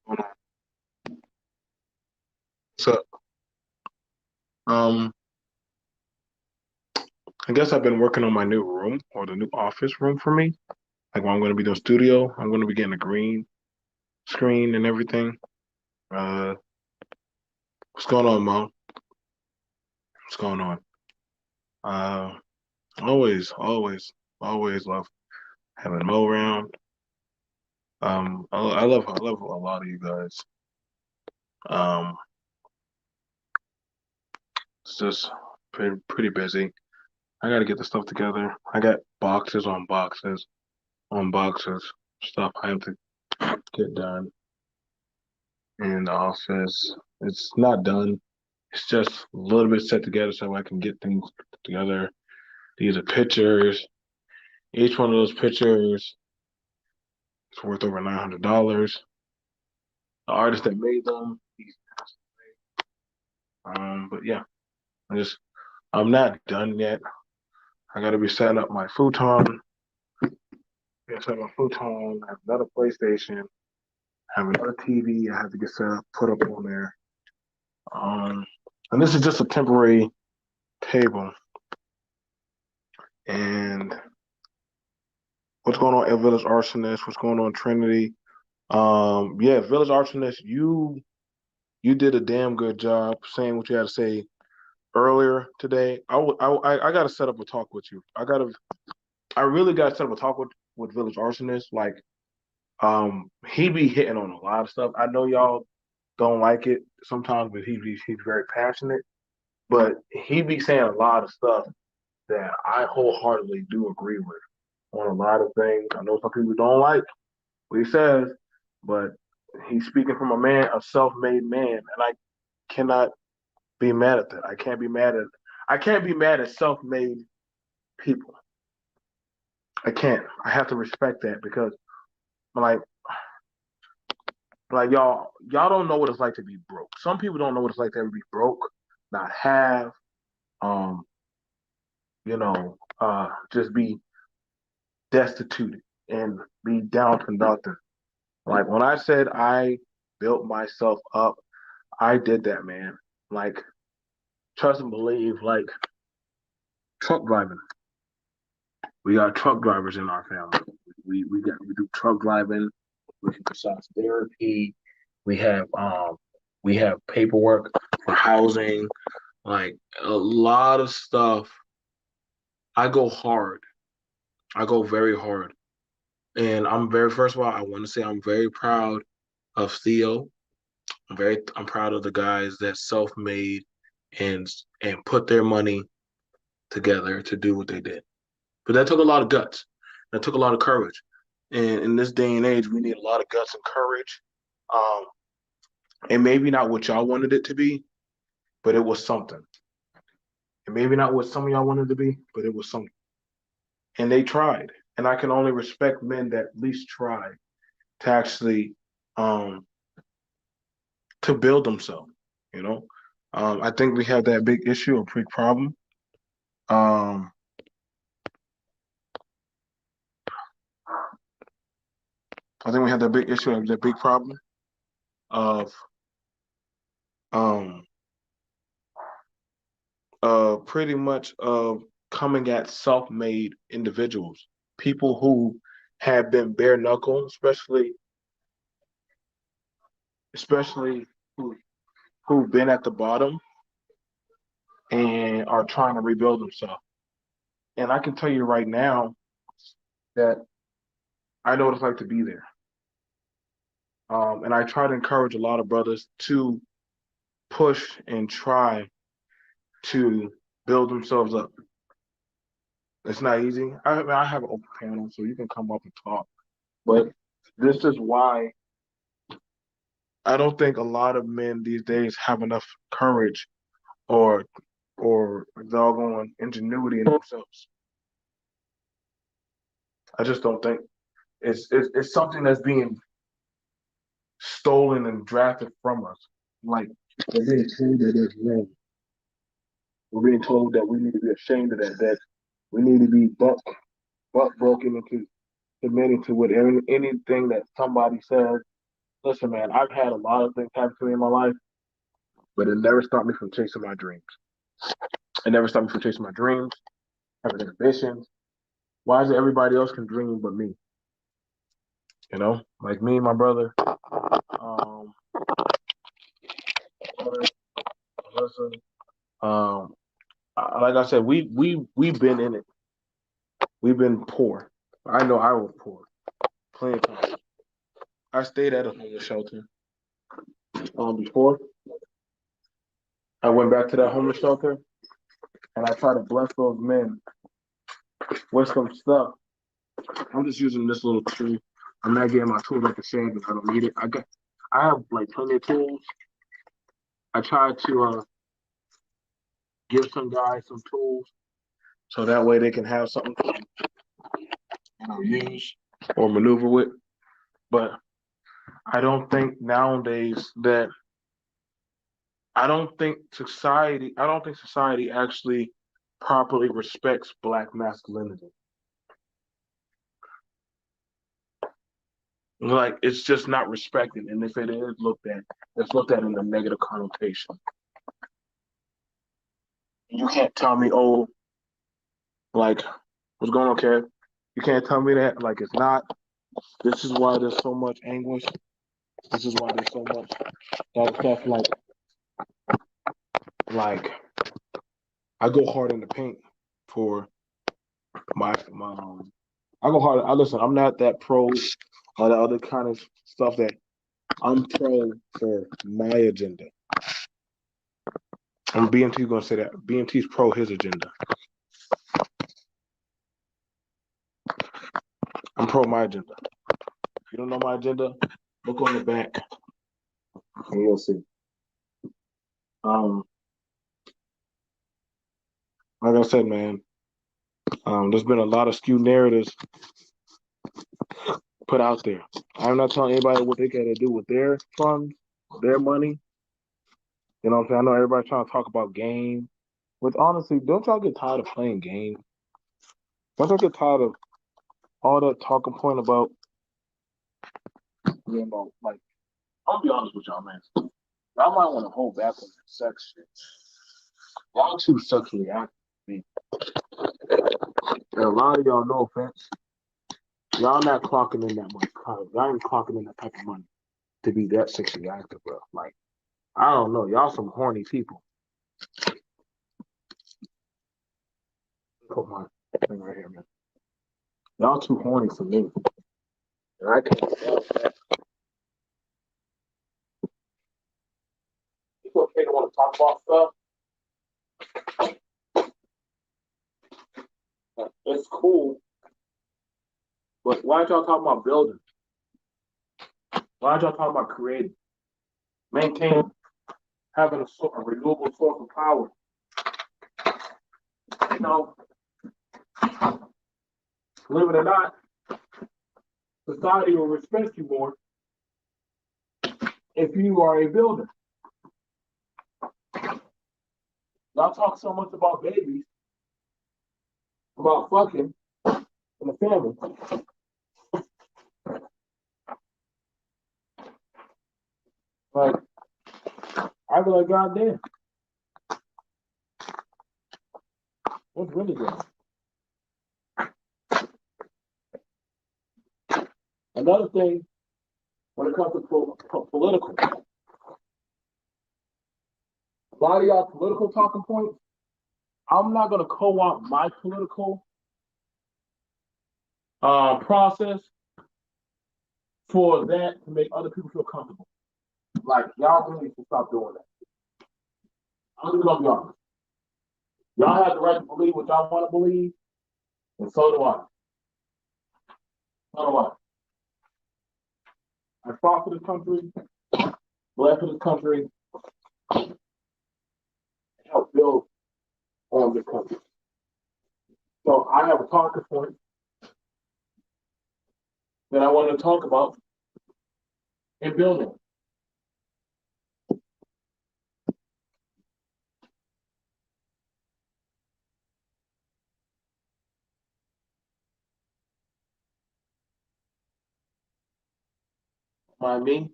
Hold on. So, um, I guess I've been working on my new room or the new office room for me. Like when I'm going to be doing studio, I'm going to be getting a green screen and everything. Uh, what's going on, Mo? What's going on? Uh, always love having Mo around. I love a lot of you guys. Um, it's just pretty busy. I got to get the stuff together. I got boxes on boxes on boxes stuff I have to get done in the office. It's not done. It's just a little bit set together so I can get things together. These are pictures. Each one of those pictures is worth over $900. The artist that made them, but yeah, I'm not done yet. I gotta be setting up my futon. I gotta set up my futon. I have another PlayStation. I have another TV. I have to get set up, put up on there. Um, and this is just a temporary table. And what's going on at Village Arsonist? What's going on Trinity? Yeah, Village Arsonist, you did a damn good job saying what you had to say earlier today. I gotta set up a talk with you. I really gotta set up a talk with Village Arsonist. Like, he be hitting on a lot of stuff. I know y'all don't like it sometimes, but he's very passionate. But he be saying a lot of stuff that I wholeheartedly do agree with on a lot of things. I know some people don't like what he says, but he's speaking from a man, a self-made man, and I cannot be mad at that. I can't be mad at self-made people. I can't. I have to respect that because like y'all don't know what it's like to be broke. Some people don't know what it's like to be broke, not have, um, just be destitute and be down to nothing. Like when I said I built myself up, I did that, man. Like trust and believe, like truck driving. We got truck drivers in our family. We do truck driving. We do massage therapy. We have um we have paperwork for housing. Like a lot of stuff. I go hard. I go very hard. And I'm very first of all, I want to say I'm very proud of Theo. I'm proud of the guys that self-made and and put their money together to do what they did. But that took a lot of guts. That took a lot of courage. And in this day and age, we need a lot of guts and courage. Um, and maybe not what y'all wanted it to be, but it was something. And maybe not what some of y'all wanted it to be, but it was something. And they tried. And I can only respect men that at least try to actually um, to build themselves. You know, I think we have that big issue, a big problem. Um, I think we have that big issue, that big problem of um, pretty much of coming at self-made individuals, people who have been bare knuckle, especially who who've been at the bottom and are trying to rebuild themselves. And I can tell you right now that I know what it's like to be there. And I try to encourage a lot of brothers to push and try to build themselves up. It's not easy. I have an open panel, so you can come up and talk. But this is why I don't think a lot of men these days have enough courage or doggone ingenuity in themselves. I just don't think it's something that's being stolen and drafted from us. Like we're being told that it's wrong. We're being told that we need to be ashamed of that. That we need to be butt broken into submitting to what anything that somebody says. Listen, man, I've had a lot of things happen to me in my life, but it never stopped me from chasing my dreams. It never stopped me from chasing my dreams, having ambitions. Why is it everybody else can dream but me? You know, like me and my brother, brother, Melissa, like I said, we've been in it. We've been poor. I know I was poor, plenty of times. I stayed at a homeless shelter before. I went back to that homeless shelter and I tried to bless those men with some stuff. I'm just using this little tree. I'm not getting my tools like a sand. I don't need it. I have like plenty of tools. I tried to give some guys some tools so that way they can have something to use or maneuver with. But I don't think nowadays that I don't think society actually properly respects black masculinity. Like it's just not respected, and if it is looked at, it's looked at in a negative connotation. You can't tell me, oh, like what's going on, Kev? You can't tell me that like it's not. This is why there's so much anguish. This is why there's so much that stuff. Like I go hard in the paint for my. I go hard. I listen. I'm not that pro or the other kind of stuff that I'm pro for my agenda. And BMT gonna say that BMT's pro his agenda. I'm pro my agenda. If you don't know my agenda, look on the back and you'll see. Um, like I said, man, there's been a lot of skewed narratives put out there. I'm not telling anybody what they gotta do with their funds, their money. You know what I'm saying? I know everybody's trying to talk about game. But honestly, don't y'all get tired of playing games? Don't y'all get tired of all that talking point about, like, I'll be honest with y'all, man. Y'all might want to hold back on that sex shit. Y'all too sexually active. And a lot of y'all, no offense, y'all not clocking in that much. Y'all ain't clocking in that type of money to be that sexually active, bro. Like, I don't know. Y'all some horny people. Put my thing right here, man. Y'all too horny for me. And I can't tell that. People okay to want to talk about stuff. It's cool. But why aren't y'all talking about building? Why aren't y'all talking about creating? Maintain having a renewable source of power. You know, believe it or not, society will respect you more if you are a builder. Y'all talk so much about babies, about fucking in the family. Like, I be like, God damn, what's really good? Another thing, when it comes to political, a lot of y'all political talking points, I'm not going to co-opt my political process for that to make other people feel comfortable. Like, y'all really need to stop doing that. I'm just going to be honest. Y'all have the right to believe what y'all want to believe, and so do I. So do I. I fought for this country, bled for this country, and helped build on this country. So I have a talking point that I want to talk about in building. Mind me?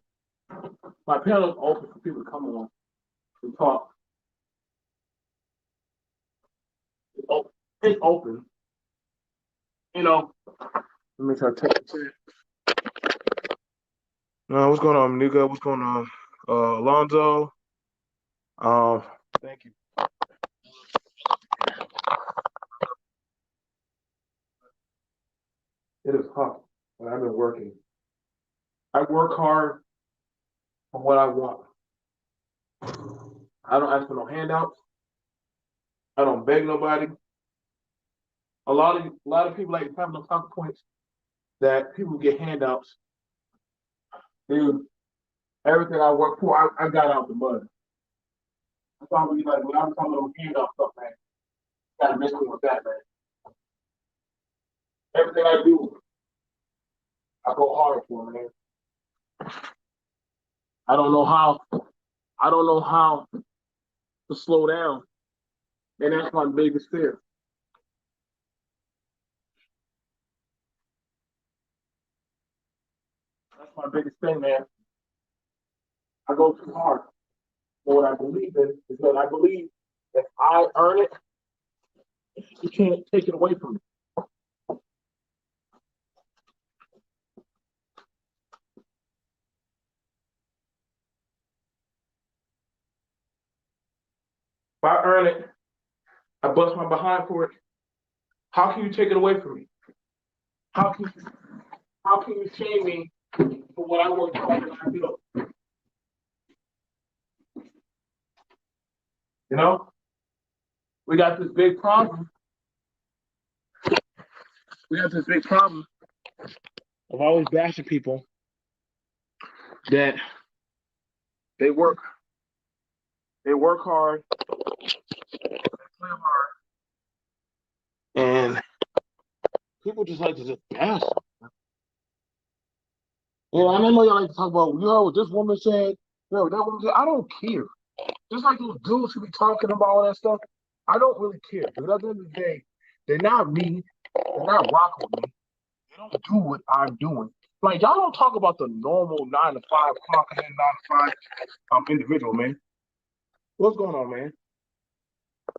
My panel is open for people to come on and talk. It's open. You know, let me try to take it. What's going on, Manuka? What's going on? Alonzo. Thank you. It is hot, but I've been working. I work hard for what I want. I don't ask for no handouts. I don't beg nobody. A lot of people like having those talking points that people get handouts. Dude, everything I work for, I got out the mud. That's why we like when I'm talking about handout stuff, man. Gotta miss me with that, man. Everything I do, I go hard for, man. I don't know how. I don't know how to slow down, and that's my biggest fear. That's my biggest thing, man. I go too hard. But what I believe in is that I believe if I earn it, you can't take it away from me. If I earn it, I bust my behind for it. How can you take it away from me? How can you shame me for what I worked hard and I built? You know, we got this big problem. We got this big problem of always bashing people that they work hard, they play hard, and people just like to just bash them. And I know y'all like to talk about, you know what this woman said, you know, that woman said, I don't care. Just like those dudes who be talking about all that stuff, I don't really care. Because at the end of the day, they're not me. They're not rocking with me. They don't do what I'm doing. Like y'all don't talk about the normal 9 to 5 clocking in 9 to 5 individual, man. What's going on, man?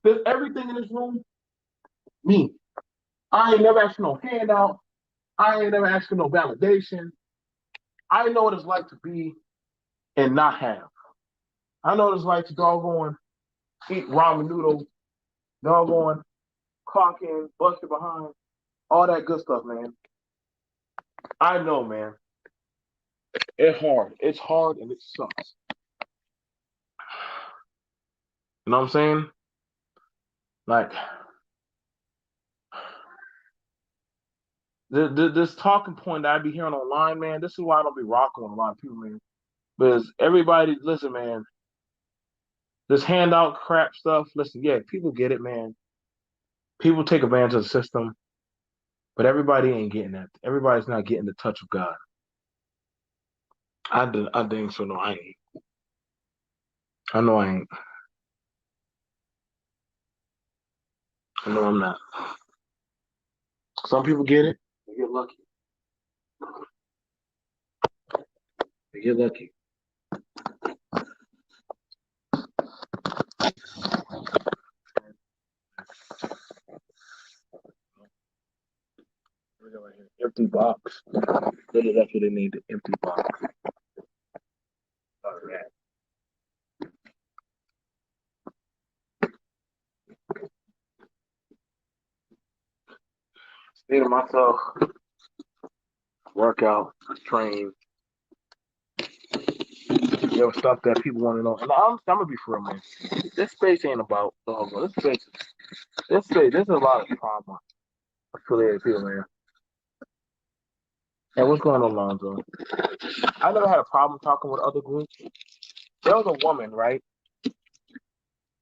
There's everything in this room, me. I ain't never asked for no handout. I ain't never asked for no validation. I know what it's like to be and not have. I know what it's like to doggone eat ramen noodles, doggone clock in, bust it behind, all that good stuff, man. I know, man. It's hard. It's hard and it sucks. You know what I'm saying? Like this talking point that I be hearing online, man. This is why I don't be rocking with a lot of people, man. Because everybody, listen, man. This handout crap stuff. Listen, yeah, people get it, man. People take advantage of the system, but everybody ain't getting that. Everybody's not getting the touch of God. I dang so no, I ain't. I know I ain't. I know I'm not. Some people get it. They get lucky. They get lucky. We got right here. Empty box. Maybe that's what they need. The empty box. All right. Stay to myself. Work out. Train. Yo, stuff that people want to know. And I'm gonna be for real, man. This space ain't about this space. This space. There's a lot of trauma affiliated people, man. And what's going on, Lonzo? I never had a problem talking with other groups. There was a woman, right?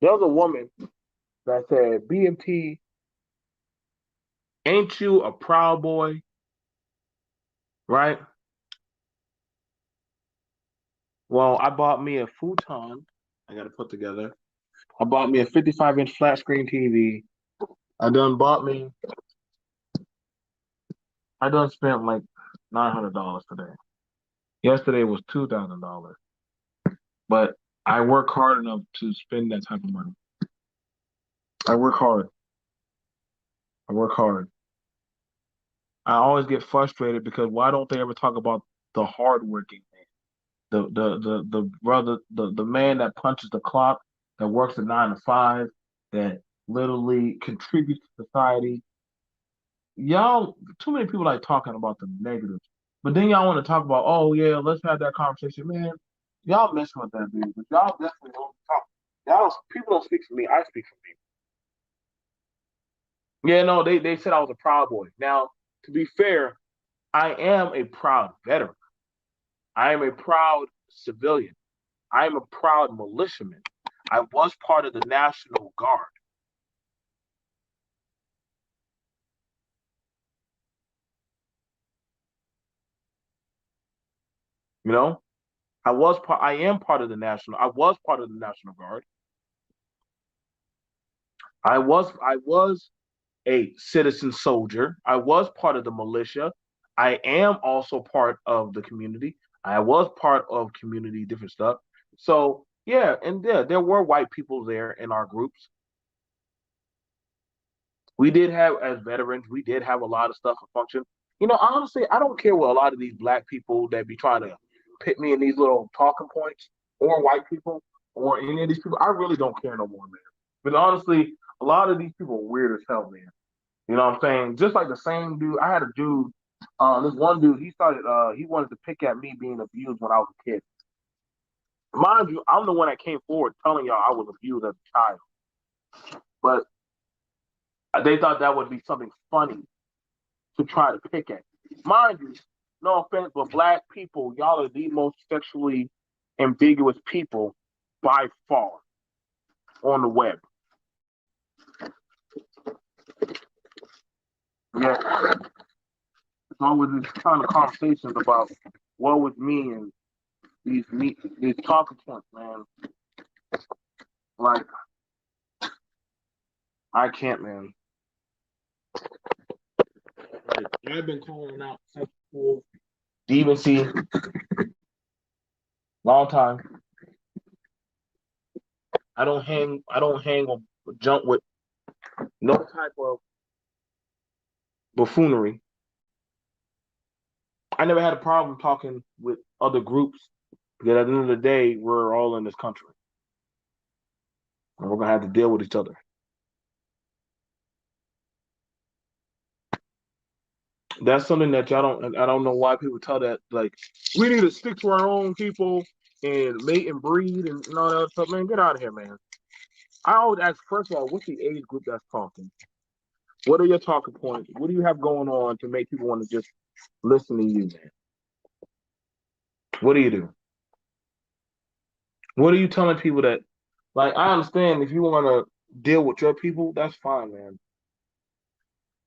There was a woman that said, BMT, ain't you a proud boy? Right? Well, I bought me a futon. I got to put together. I bought me a 55-inch flat screen TV. I done spent like $900 today. Yesterday was $2,000. But I work hard enough to spend that type of money. I work hard. I work hard. I always get frustrated because why don't they ever talk about the hardworking man? The brother, the man that punches the clock, that works a 9 to 5, that literally contributes to society. Y'all, too many people like talking about the negatives. But then y'all want to talk about, oh yeah, let's have that conversation. Man, y'all messing with that dude, but y'all definitely don't talk. People don't speak for me. I speak for me. Yeah, no, they said I was a proud boy. Now, to be fair, I am a proud veteran. I am a proud civilian. I am a proud militiaman. I was part of the National Guard. You know, I am part of the National. I was part of the National Guard. I was a citizen soldier. I was part of the militia. I am also part of the community. I was part of community different stuff. So yeah, and there were white people there in our groups. We did have, as veterans, we did have a lot of stuff to function. Honestly, I don't care what a lot of these black people that be trying to pit me in these little talking points, or white people, or any of these people. I really don't care no more, man. But honestly, a lot of these people are weird as hell, man. You know what I'm saying? Just like the same dude, I had a dude, this one dude, he wanted to pick at me being abused when I was a kid. Mind you, I'm the one that came forward telling y'all I was abused as a child. But they thought that would be something funny to try to pick at. Mind you, no offense, but black people, y'all are the most sexually ambiguous people by far on the web. Yeah, it's always these kind of conversations about what was me and these talking points, man. Like, I can't, man. Like, I've been calling out sexual deviancy long time. I don't hang or jump with no type of buffoonery. I never had a problem talking with other groups because at the end of the day, we're all in this country and we're gonna have to deal with each other. That's something that y'all don't. I don't know why people tell that. Like, we need to stick to our own people and mate and breed and all that stuff. Man, get out of here, man. I always ask, first of all, what's the age group that's talking? What are your talking points? What do you have going on to make people want to just listen to you, man? What do you do? What are you telling people that, like, I understand if you want to deal with your people, that's fine, man.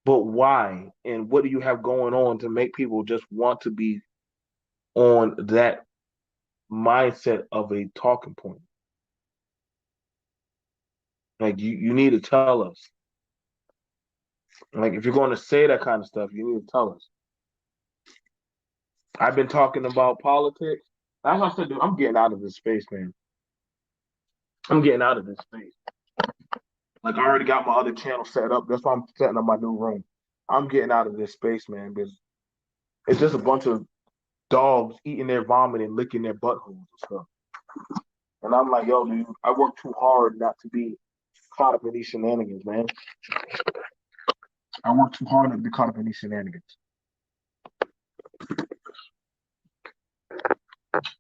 But why? And what do you have going on to make people just want to be on that mindset of a talking point? Like, you need to tell us. Like, if you're going to say that kind of stuff, you need to tell us. I've been talking about politics. That's what I said, dude. I'm getting out of this space, man. I'm getting out of this space. Like, I already got my other channel set up. That's why I'm setting up my new room. I'm getting out of this space, man, because it's just a bunch of dogs eating their vomit and licking their buttholes and stuff. And I'm like, yo, dude, I work too hard not to be caught up in these shenanigans, man. I work too hard not to be caught up in these shenanigans.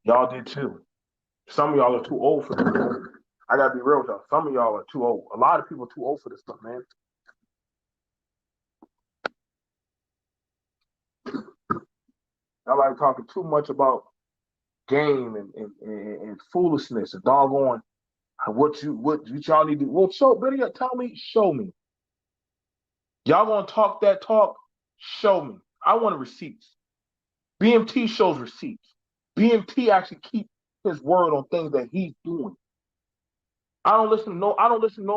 Y'all did too. Some of y'all are too old for this. I gotta be real with y'all. Some of y'all are too old. A lot of people are too old for this stuff, man. Y'all like talking too much about game and foolishness and doggone what y'all need to. Well, show video. Tell me, show me. Y'all gonna talk that talk? Show me. I want receipts. BMT shows receipts. BMT actually keeps his word on things that he's doing. I don't listen no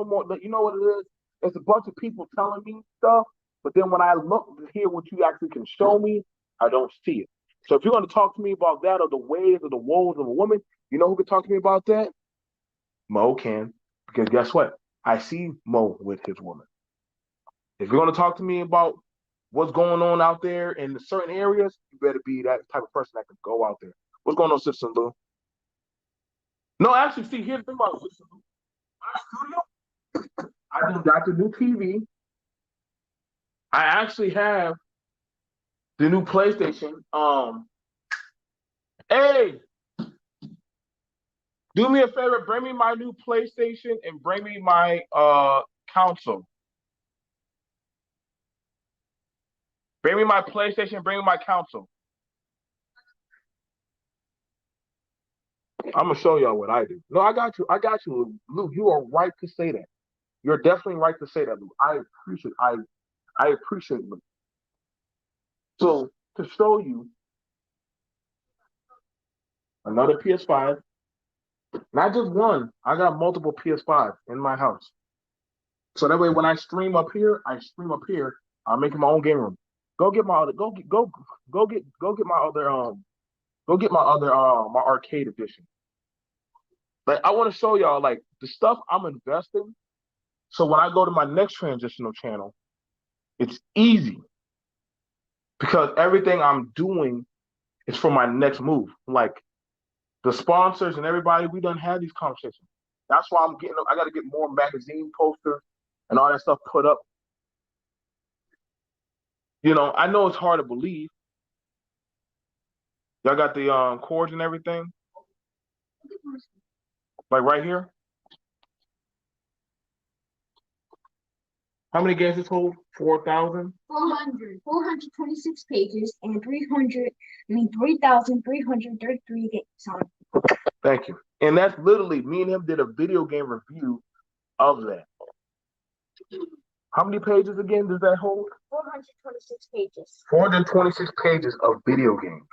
more. But you know what it is? It's a bunch of people telling me stuff, but then when I look to hear what you actually can show me, I don't see it. So if you're going to talk to me about that or the ways or the woes of a woman, you know who can talk to me about that? Mo can. Because guess what? I see Mo with his woman. If you're going to talk to me about what's going on out there in certain areas, you better be that type of person that can go out there. What's going on, Sister Lou? No, actually, see, here's the thing about Sister Lou. My studio, I just got the new TV. I actually have the new PlayStation. Hey, do me a favor, bring me my new PlayStation and bring me my console. Bring me my PlayStation, bring me my console. I'm gonna show y'all what I do. No, I got you. I got you, Lou. You are right to say that. You're definitely right to say that, Lou. I appreciate Lou. So to show you another PS5, not just one. I got multiple PS5 in my house. So that way, when I stream up here, I stream up here. I'm making my own game room. Go get my other. Go get my other. Go get my other. My arcade edition. Like I want to show y'all like the stuff I'm investing. So when I go to my next transitional channel, it's easy because everything I'm doing is for my next move. Like the sponsors and everybody, we done had these conversations. That's why I got to get more magazine posters and all that stuff put up. You know, I know it's hard to believe. Y'all got the cords and everything, like right here. How many games this hold? 4,000? 426 pages and 3,333 games. Thank you. And that's literally, me and him did a video game review of that. How many pages again does that hold? 426 pages. 426 pages of video games.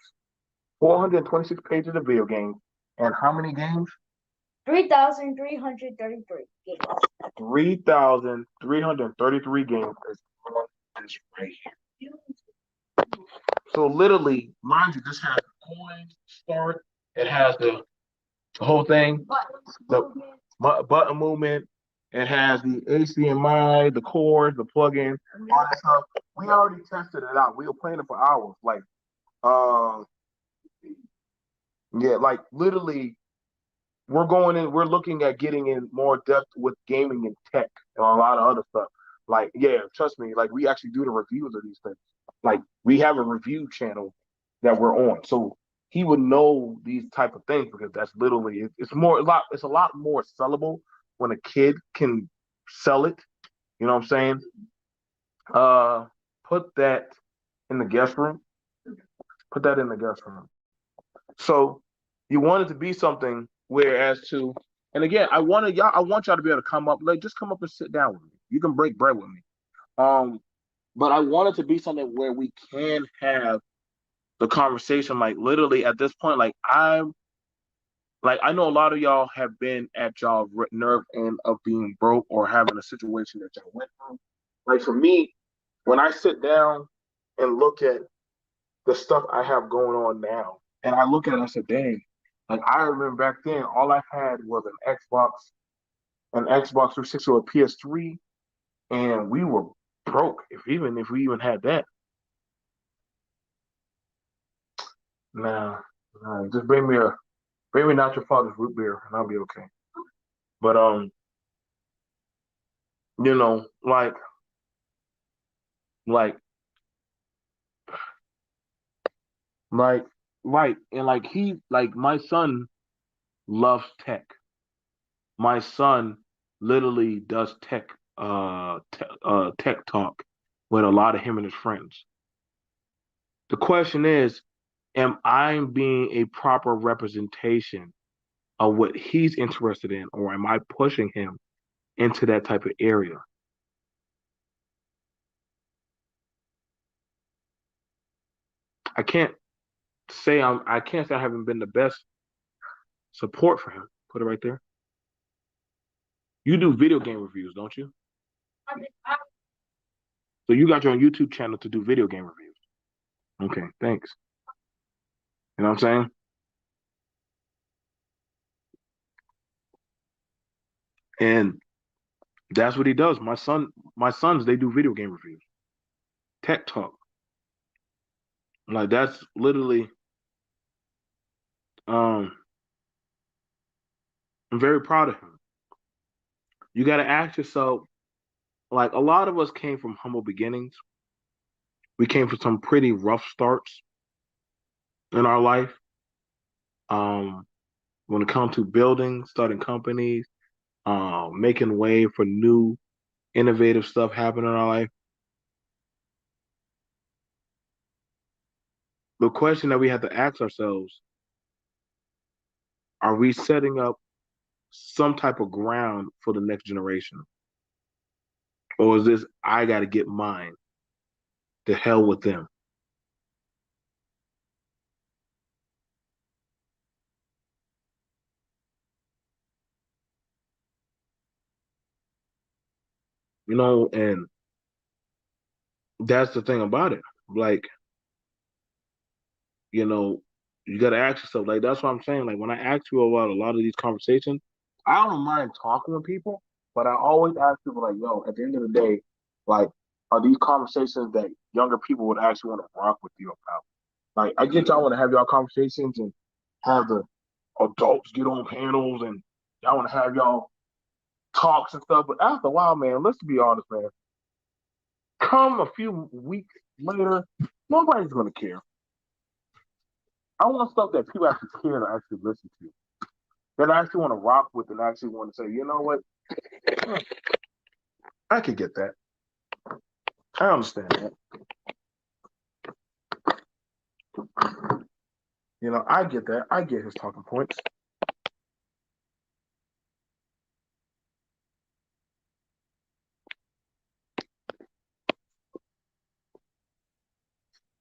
426 pages of video games. And how many games? 3,333 games. 3,333 games is on this right here. So literally, mind you, this has coins, start, it has the whole thing, the button movement, it has the HDMI, the cords, the plug-in, all that stuff. We already tested it out. We were playing it for hours. Like, yeah, like literally, we're looking at getting in more depth with gaming and tech and a lot of other stuff. Like, yeah, trust me, like we actually do the reviews of these things. Like we have a review channel that we're on. So he would know these type of things because that's literally it's a lot more sellable when a kid can sell it. You know what I'm saying? Put that in the guest room. Put that in the guest room. So you want it to be something whereas to, and again, I want y'all to be able to come up, like just come up and sit down with me. You can break bread with me. But I want it to be something where we can have the conversation, like literally at this point, I know a lot of y'all have been at y'all nerve end of being broke or having a situation that y'all went through. Like for me, when I sit down and look at the stuff I have going on now, and I look at it, I said, dang, like I remember back then, all I had was an Xbox 360 or a PS3, and we were broke if we even had that. Nah, nah, just bring me not your father's root beer, and I'll be okay. But you know, like, like, right, and like my son loves tech. My son literally does tech talk with a lot of him and his friends. The question is, am I being a proper representation of what he's interested in, or am I pushing him into that type of area? I can't I can't say I haven't been the best support for him. Put it right there. You do video game reviews, don't you? So you got your own YouTube channel to do video game reviews. Okay, thanks. You know what I'm saying? And that's what he does. My sons, they do video game reviews, tech talk. Like that's literally, um, I'm very proud of him. You got to ask yourself, like a lot of us came from humble beginnings. We came from some pretty rough starts in our life. Um, when it comes to building, starting companies, making way for new, innovative stuff happening in our life. The question that we have to ask ourselves: are we setting up some type of ground for the next generation, or is this I got to get mine? To hell with them. And that's the thing about it. Like, you know, you got to ask yourself. Like, that's what I'm saying. Like, when I ask you about a lot of these conversations, I don't mind talking with people, but I always ask people, like, yo, at the end of the day, like, are these conversations that younger people would actually want to rock with you about? Like, I get y'all want to have y'all conversations and have the adults get on panels and y'all want to have y'all talks and stuff, but after a while, man, let's be honest, man. Come a few weeks later, nobody's gonna care. I want stuff that people actually care to actually listen to. That I actually want to rock with and actually want to say, you know what? I could get that. I understand that. I get that. I get his talking points.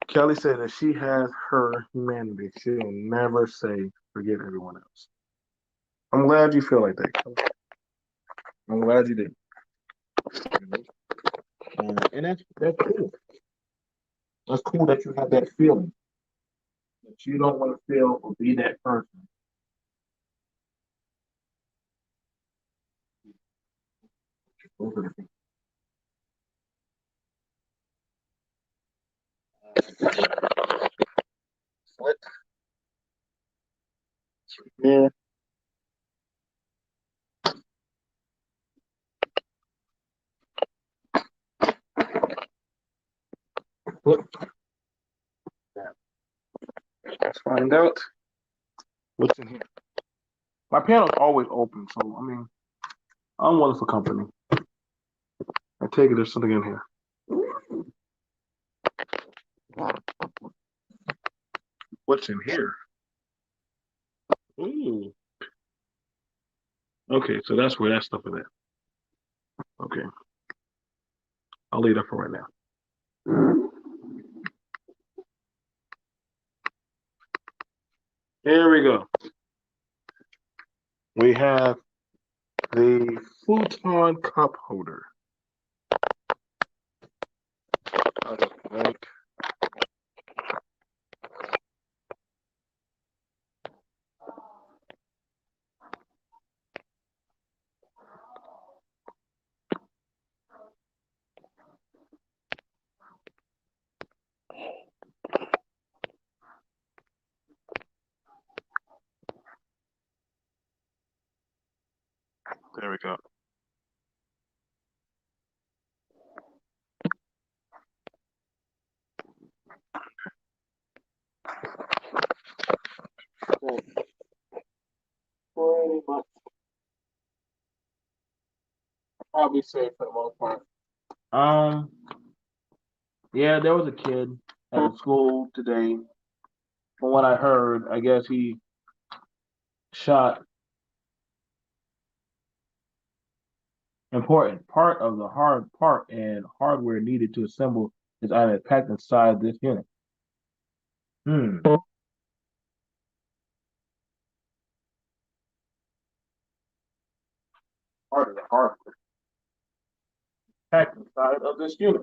Kelly said that she has her humanity. She'll never say forget everyone else. I'm glad you feel like that, Kelly. I'm glad you did. And that's cool. That's cool that you have that feeling. That you don't want to feel or be that person. What? Yeah. What? Let's find out what's in here. My panel's always open, so I mean, I'm willing for company. I take it there's something in here. What's in here? Ooh. Okay, so that's where that stuff is at. Okay, I'll leave that for right now. Here we go. We have the futon cup holder. Right. There we go. Pretty much probably safe for the most part. Um, yeah, there was a kid at school today. From what I heard, I guess he shot important part of the hard part and hardware needed to assemble his item packed inside this unit. Hmm. Part of the hardware packed inside of this unit.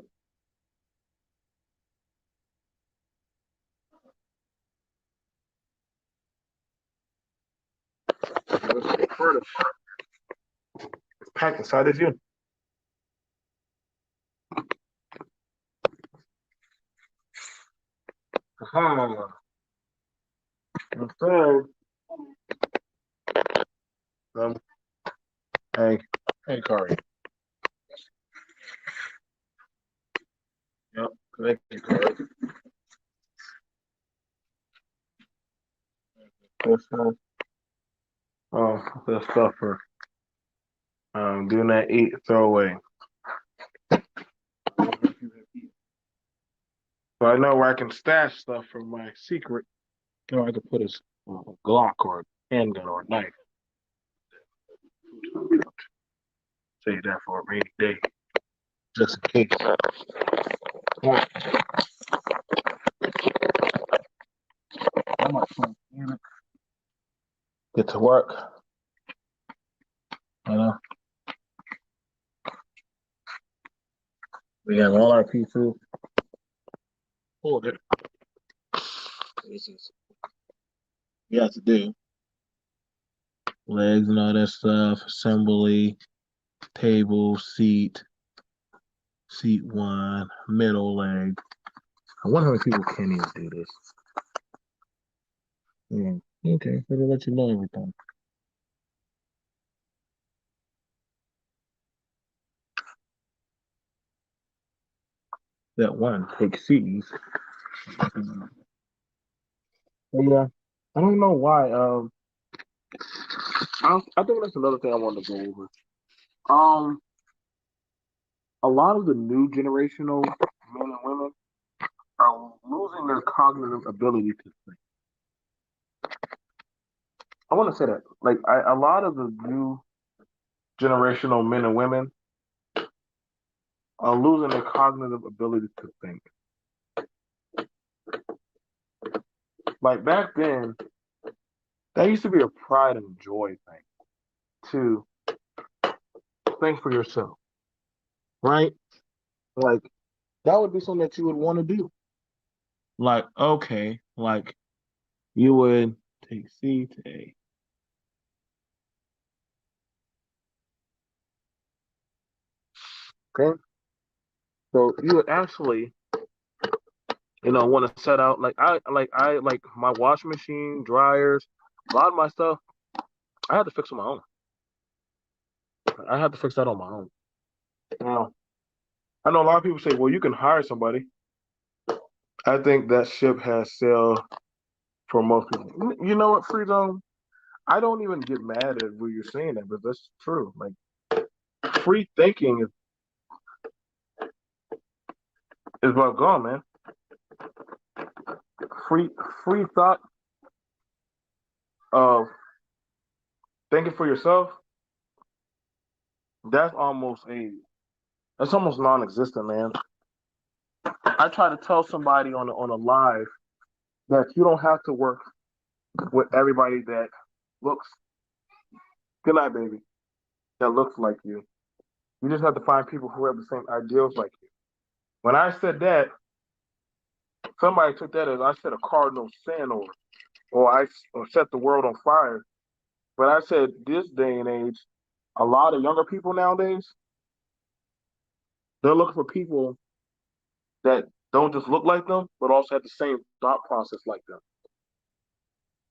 let's go further. It's packed inside this unit. And third, hey, Kari. Yep, thank you, Kari. This stuff for do not eat, throw away. So I know where I can stash stuff for my secret. You know, I could put a Glock or a handgun or a knife. Save that for a rainy day, just in case. I might get to work. You know, we have all our pieces. Hold it. This is we have to do legs and all that stuff. Assembly, table, seat one, middle leg. I wonder how many people can even do this. Yeah. Okay, so they'll let you know everything. That one takes C's. Yeah, I don't know why. I think that's another thing I wanted to go over. A lot of the new generational men and women are losing their cognitive ability to think. I want to say that, like, a lot of the new generational men and women are losing their cognitive ability to think. Like back then, that used to be a pride and joy thing to think for yourself, right? Like that would be something that you would want to do. Like, okay, like you would take C to A. Okay. So you would actually, want to set out like my washing machine, dryers, a lot of my stuff, I had to fix on my own. I had to fix that on my own. Now, I know a lot of people say, well, you can hire somebody. I think that ship has sailed for most people. You know what, Free Zone? I don't even get mad at what you're saying that, but that's true. Like free thinking is what gone, man. Free free thought of thinking for yourself, that's almost non-existent, man. I try to tell somebody on a live that you don't have to work with everybody that looks good night, baby, that looks like you. You just have to find people who have the same ideals like you. When I said that, somebody took that as I said a cardinal sin or set the world on fire. But I said this day and age, a lot of younger people nowadays, they're looking for people that don't just look like them, but also have the same thought process like them.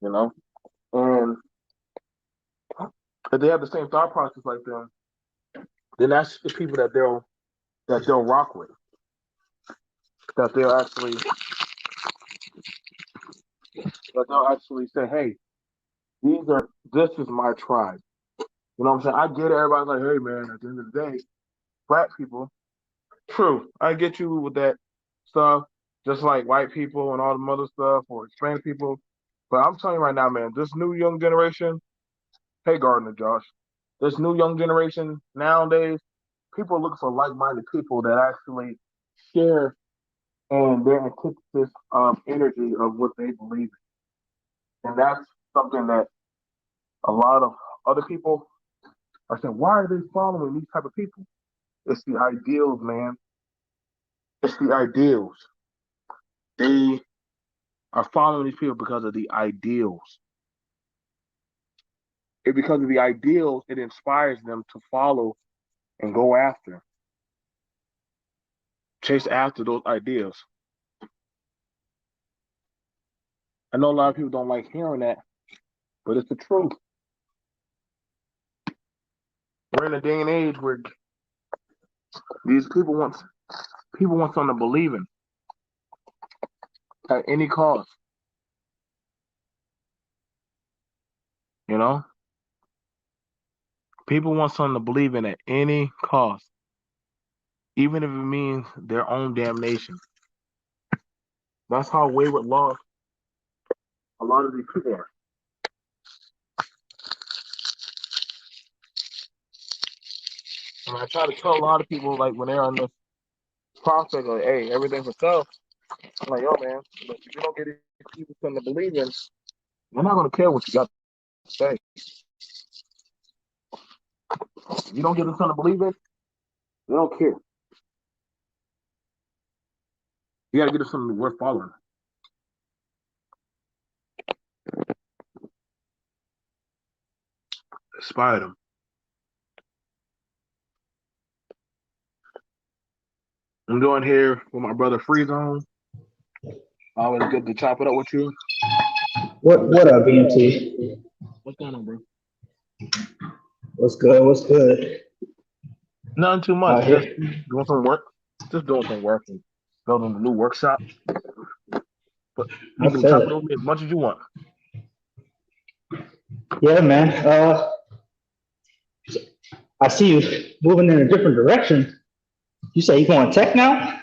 You know, and if they have the same thought process like them, then that's the people that they'll rock with. That they'll actually say, hey, this is my tribe. You know what I'm saying? I get it. Everybody's like, hey man, at the end of the day, black people, true. I get you with that stuff, just like white people and all the other stuff or Hispanic people. But I'm telling you right now, man, this new young generation, hey Gardner Josh, this new young generation nowadays, people are looking for like-minded people that actually share and their antithesis of energy of what they believe in. And that's something that a lot of other people are saying, why are they following these type of people? It's the ideals, man. It's the ideals. They are following these people because of the ideals. It's because of the ideals it inspires them to follow and go after, chase after those ideals. I know a lot of people don't like hearing that, but it's the truth. We're in a day and age where these people want something to believe in at any cost. You know, people want something to believe in at any cost, even if it means their own damnation. That's how wayward lost a lot of these people are. And I try to tell a lot of people, like when they're on this prospect, like, hey, everything's for self. I'm like, yo, man, but if you don't get these people something to believe in, they're not gonna care what you got to say. If you don't get them something to believe in, they don't care. You gotta get them something worth following. Inspire them. I'm doing here with my brother Free Zone. Always good to chop it up with you. What up, BMT? What's going on, bro? What's good? What's good? Nothing too much. Here. Just doing some work. Just doing some work and building a new workshop. But you can chop it over me as much as you want. Yeah, man. I see you moving in a different direction. You say you going tech now?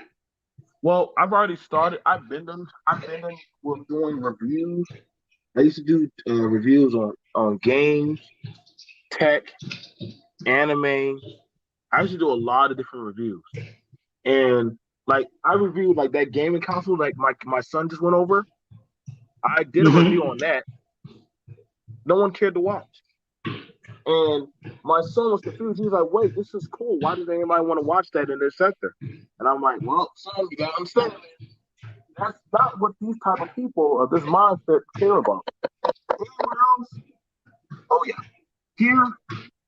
Well, I've already started. I've been doing reviews. I used to do reviews on games, tech, anime. I used to do a lot of different reviews. And like I reviewed like that gaming console like my son just went over. I did a review on that. No one cared to watch. And my son was confused. He was like, wait, this is cool. Why does anybody want to watch that in their sector? And I'm like, well, son, you gotta understand, man. That's not what these type of people of this mindset care about. Anyone else? Oh yeah. Here,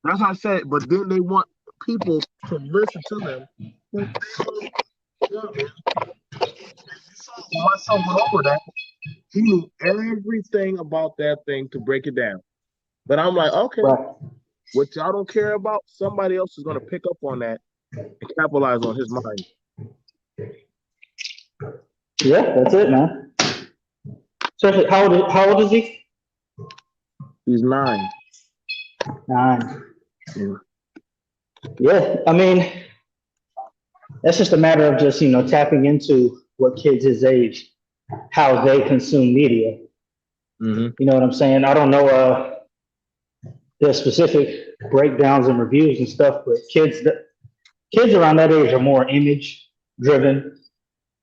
that's what I said, but then they want people to listen to them. Yeah, man. My son went over that. He knew everything about that thing to break it down. But I'm like, okay, Right. what y'all don't care about, somebody else is going to pick up on that and capitalize on his mind. Yeah, that's it, man. So how old is he? He's 9. 9. Yeah. Yeah, I mean, that's just a matter of just, tapping into what kids his age, how they consume media. Mm-hmm. You know what I'm saying? I don't know the specific breakdowns and reviews and stuff, but kids around that age are more image driven.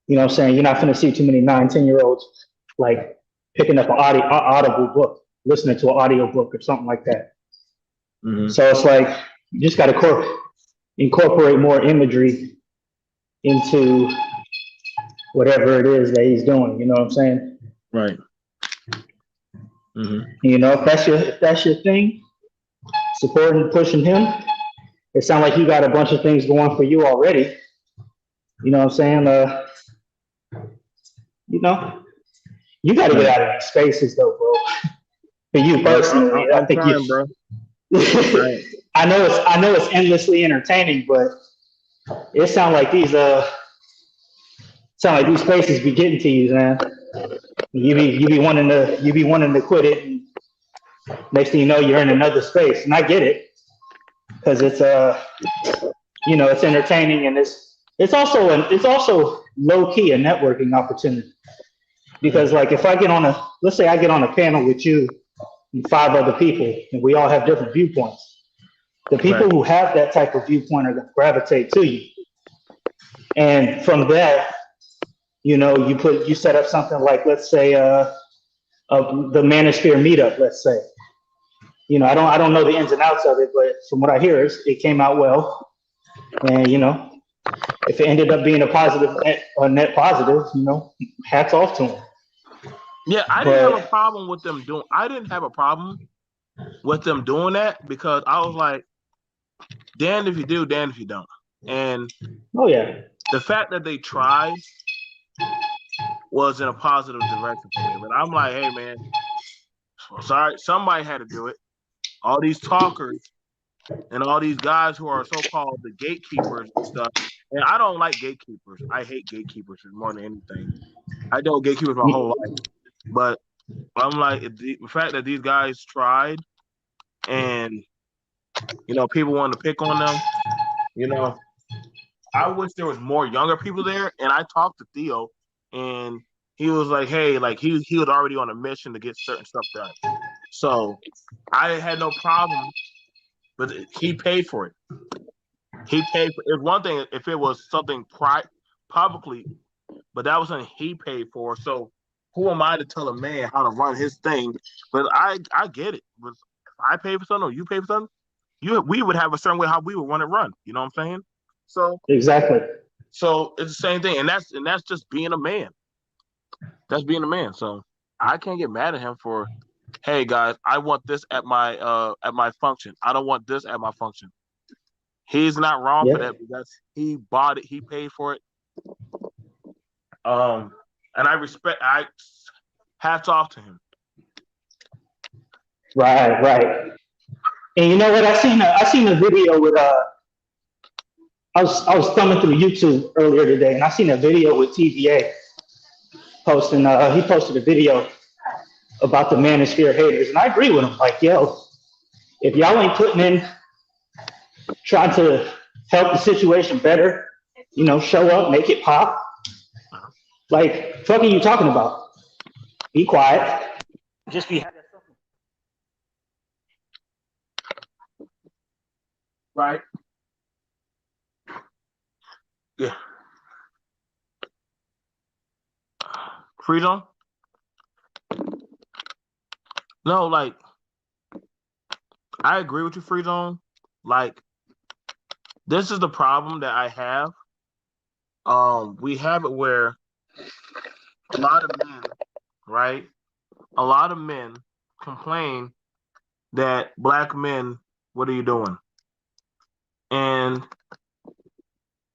You know what I'm saying? You're not going to see too many 9, 10-year-olds like picking up an audible book, listening to an audio book or something like that. Mm-hmm. So it's like you just got to incorporate more imagery into whatever it is that he's doing. You know what I'm saying? Right. Mm-hmm. If that's your thing, supporting and pushing him. It sounds like you got a bunch of things going for you already. You know what I'm saying? You got to get out of these spaces though, bro. For you personally, I'm trying, bro. Right. I know it's endlessly entertaining, but it sounds like these spaces be getting to you, man. You be wanting to quit it. And next thing you know, you're in another space, and I get it because it's it's entertaining and it's also low key a networking opportunity because like if let's say I get on a panel with you and 5 other people and we all have different viewpoints, the people who have that type of viewpoint are going to gravitate to you, and from that, you set up something like, let's say the Manosphere meetup, let's say. I don't know the ins and outs of it, but from what I hear, it came out well. And, if it ended up being a net positive, hats off to him. Yeah, I didn't have a problem with them I didn't have a problem with them doing that because I was like, damned if you do, damned if you don't. And Oh yeah. the fact that they tried was in a positive direction for me. But I'm like, hey man, sorry, somebody had to do it. All these talkers and all these guys who are so-called the gatekeepers and stuff. And I don't like gatekeepers. I hate gatekeepers more than anything. I know gatekeepers my whole life, but I'm like the fact that these guys tried, and people wanted to pick on them. I wish there was more younger people there. And I talked to Theo, and he was like, "Hey, like he was already on a mission to get certain stuff done." So I had no problem, but he paid for it. He paid for it. One thing if it was something publicly, but that was something he paid for. So who am I to tell a man how to run his thing? But I get it. But if I pay for something or you pay for something, we would have a certain way how we would want to run. You know what I'm saying? So Exactly. so it's the same thing, and that's just being a man. That's being a man. So I can't get mad at him for, hey guys, I want this at my function. I don't want this at my function. He's not wrong for Yeah. that because he bought it, he paid for it. And I hats off to him. Right. Right. And you know what? I seen a video with I was thumbing through YouTube earlier today, and I seen a video with TVA posting. He posted a video about the manosphere haters, and I agree with him. Like, yo, if y'all ain't putting in, trying to help the situation better, show up, make it pop. Like, fuck are you talking about? Be quiet. Just be Right. Yeah. Freedom? No, like I agree with you, Freedom. Like this is the problem that I have. We have it where a lot of men, right? A lot of men complain that black men, what are you doing? And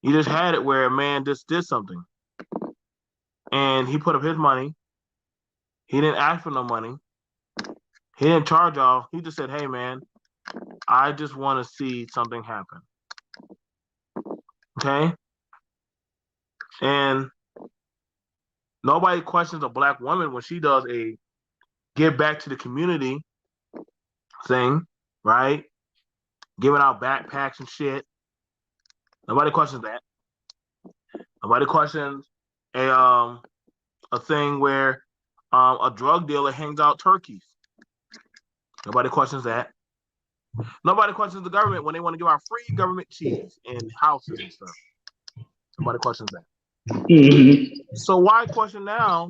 you just had it where a man just did something. And he put up his money. He didn't ask for no money. He didn't charge off. He just said, hey man, I just want to see something happen. Okay? And nobody questions a black woman when she does a give back to the community thing, right? Giving out backpacks and shit. Nobody questions that. Nobody questions a thing where a drug dealer hangs out turkeys. Nobody questions that. Nobody questions the government when they want to give out free government cheese and houses and stuff. Nobody questions that. Mm-hmm. So why question now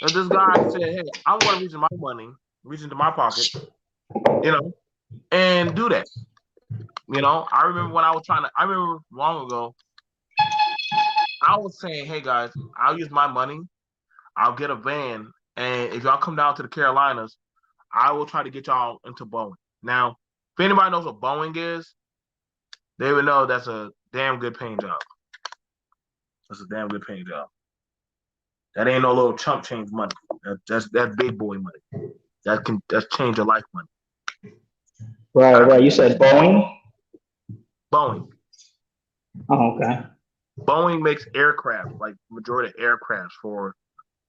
that this guy said, hey, I'm going to reach in my money, reach into my pocket, and do that. I remember I remember long ago, I was saying, hey guys, I'll use my money, I'll get a van, and if y'all come down to the Carolinas, I will try to get y'all into Boeing. Now, if anybody knows what Boeing is, they would know that's a damn good paying job. That's a damn good paying job. That ain't no little chump change money. That's big boy money. That's change your life money. Right. You said Boeing? Boeing. Oh, okay. Boeing makes aircraft, like majority of aircrafts for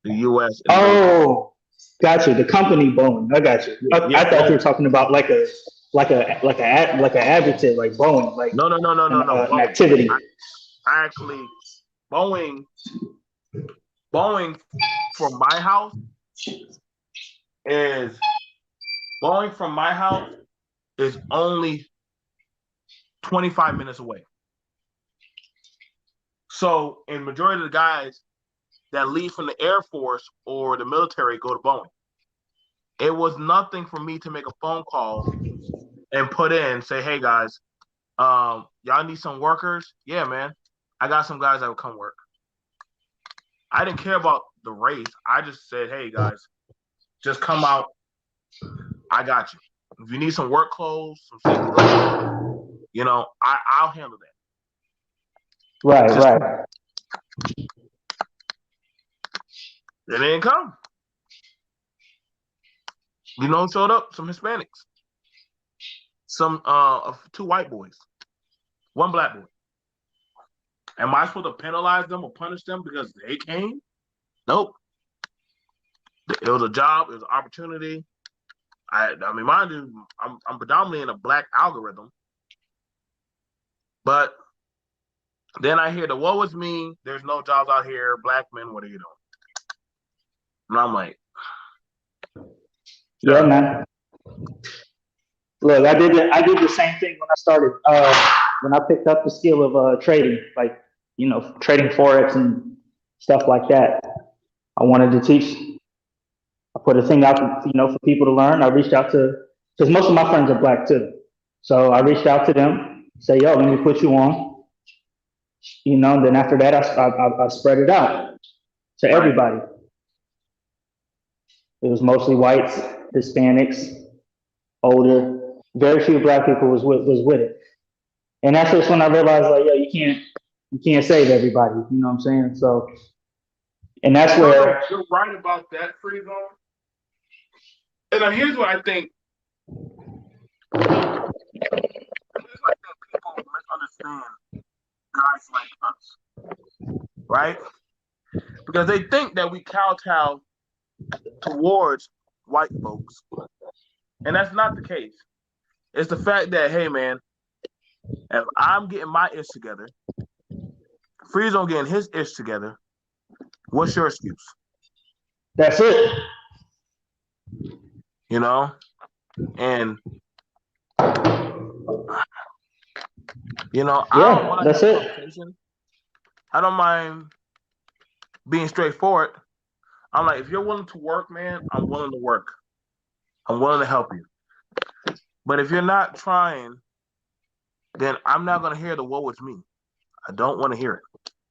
the U.S. Oh, got you. The company Boeing. I got you. I thought you were talking about like an adjective, like Boeing, like no. An activity. I actually Boeing from my house is only 25 minutes away. So, in majority of the guys that leave from the Air Force or the military go to Boeing. It was nothing for me to make a phone call and put in, say, hey guys, y'all need some workers? Yeah, man. I got some guys that will come work. I didn't care about the race. I just said, hey guys, just come out. I got you. if you need some work clothes, some safety glasses, I'll handle that. Right, Just right. they didn't come. Showed up some Hispanics, some 2 white boys, 1 black boy. Am I supposed to penalize them or punish them because they came? Nope. It was a job. It was an opportunity. I mean, mind you, I'm predominantly in a black algorithm, but then I hear the woe is me. There's no jobs out here. Black men, what are you doing? And I'm like, Yeah, man. Look, I did the same thing when I started. When I picked up the skill of trading, like trading forex and stuff like that. I wanted to teach. I put a thing out, for people to learn. I reached out to, because most of my friends are black too. So I reached out to them, say, yo, let me put you on. Then after that, I spread it out to everybody. It was mostly whites, Hispanics, older. Very few black people was with it. And that's just when I realized, like, yo, you can't save everybody. You know what I'm saying? So, and that's where you're right about that, Free Zone. And here's what I think. Here's what I think people misunderstand guys like us, right? Because they think that we kowtow towards white folks, and that's not the case. It's the fact that, hey, man, if I'm getting my ish together, Free Zone getting his ish together, what's your excuse? That's it. And that's it. I don't mind being straightforward. I'm like, if you're willing to work, man, I'm willing to work. I'm willing to help you. But if you're not trying, then I'm not going to hear the woe is me. I don't want to hear it.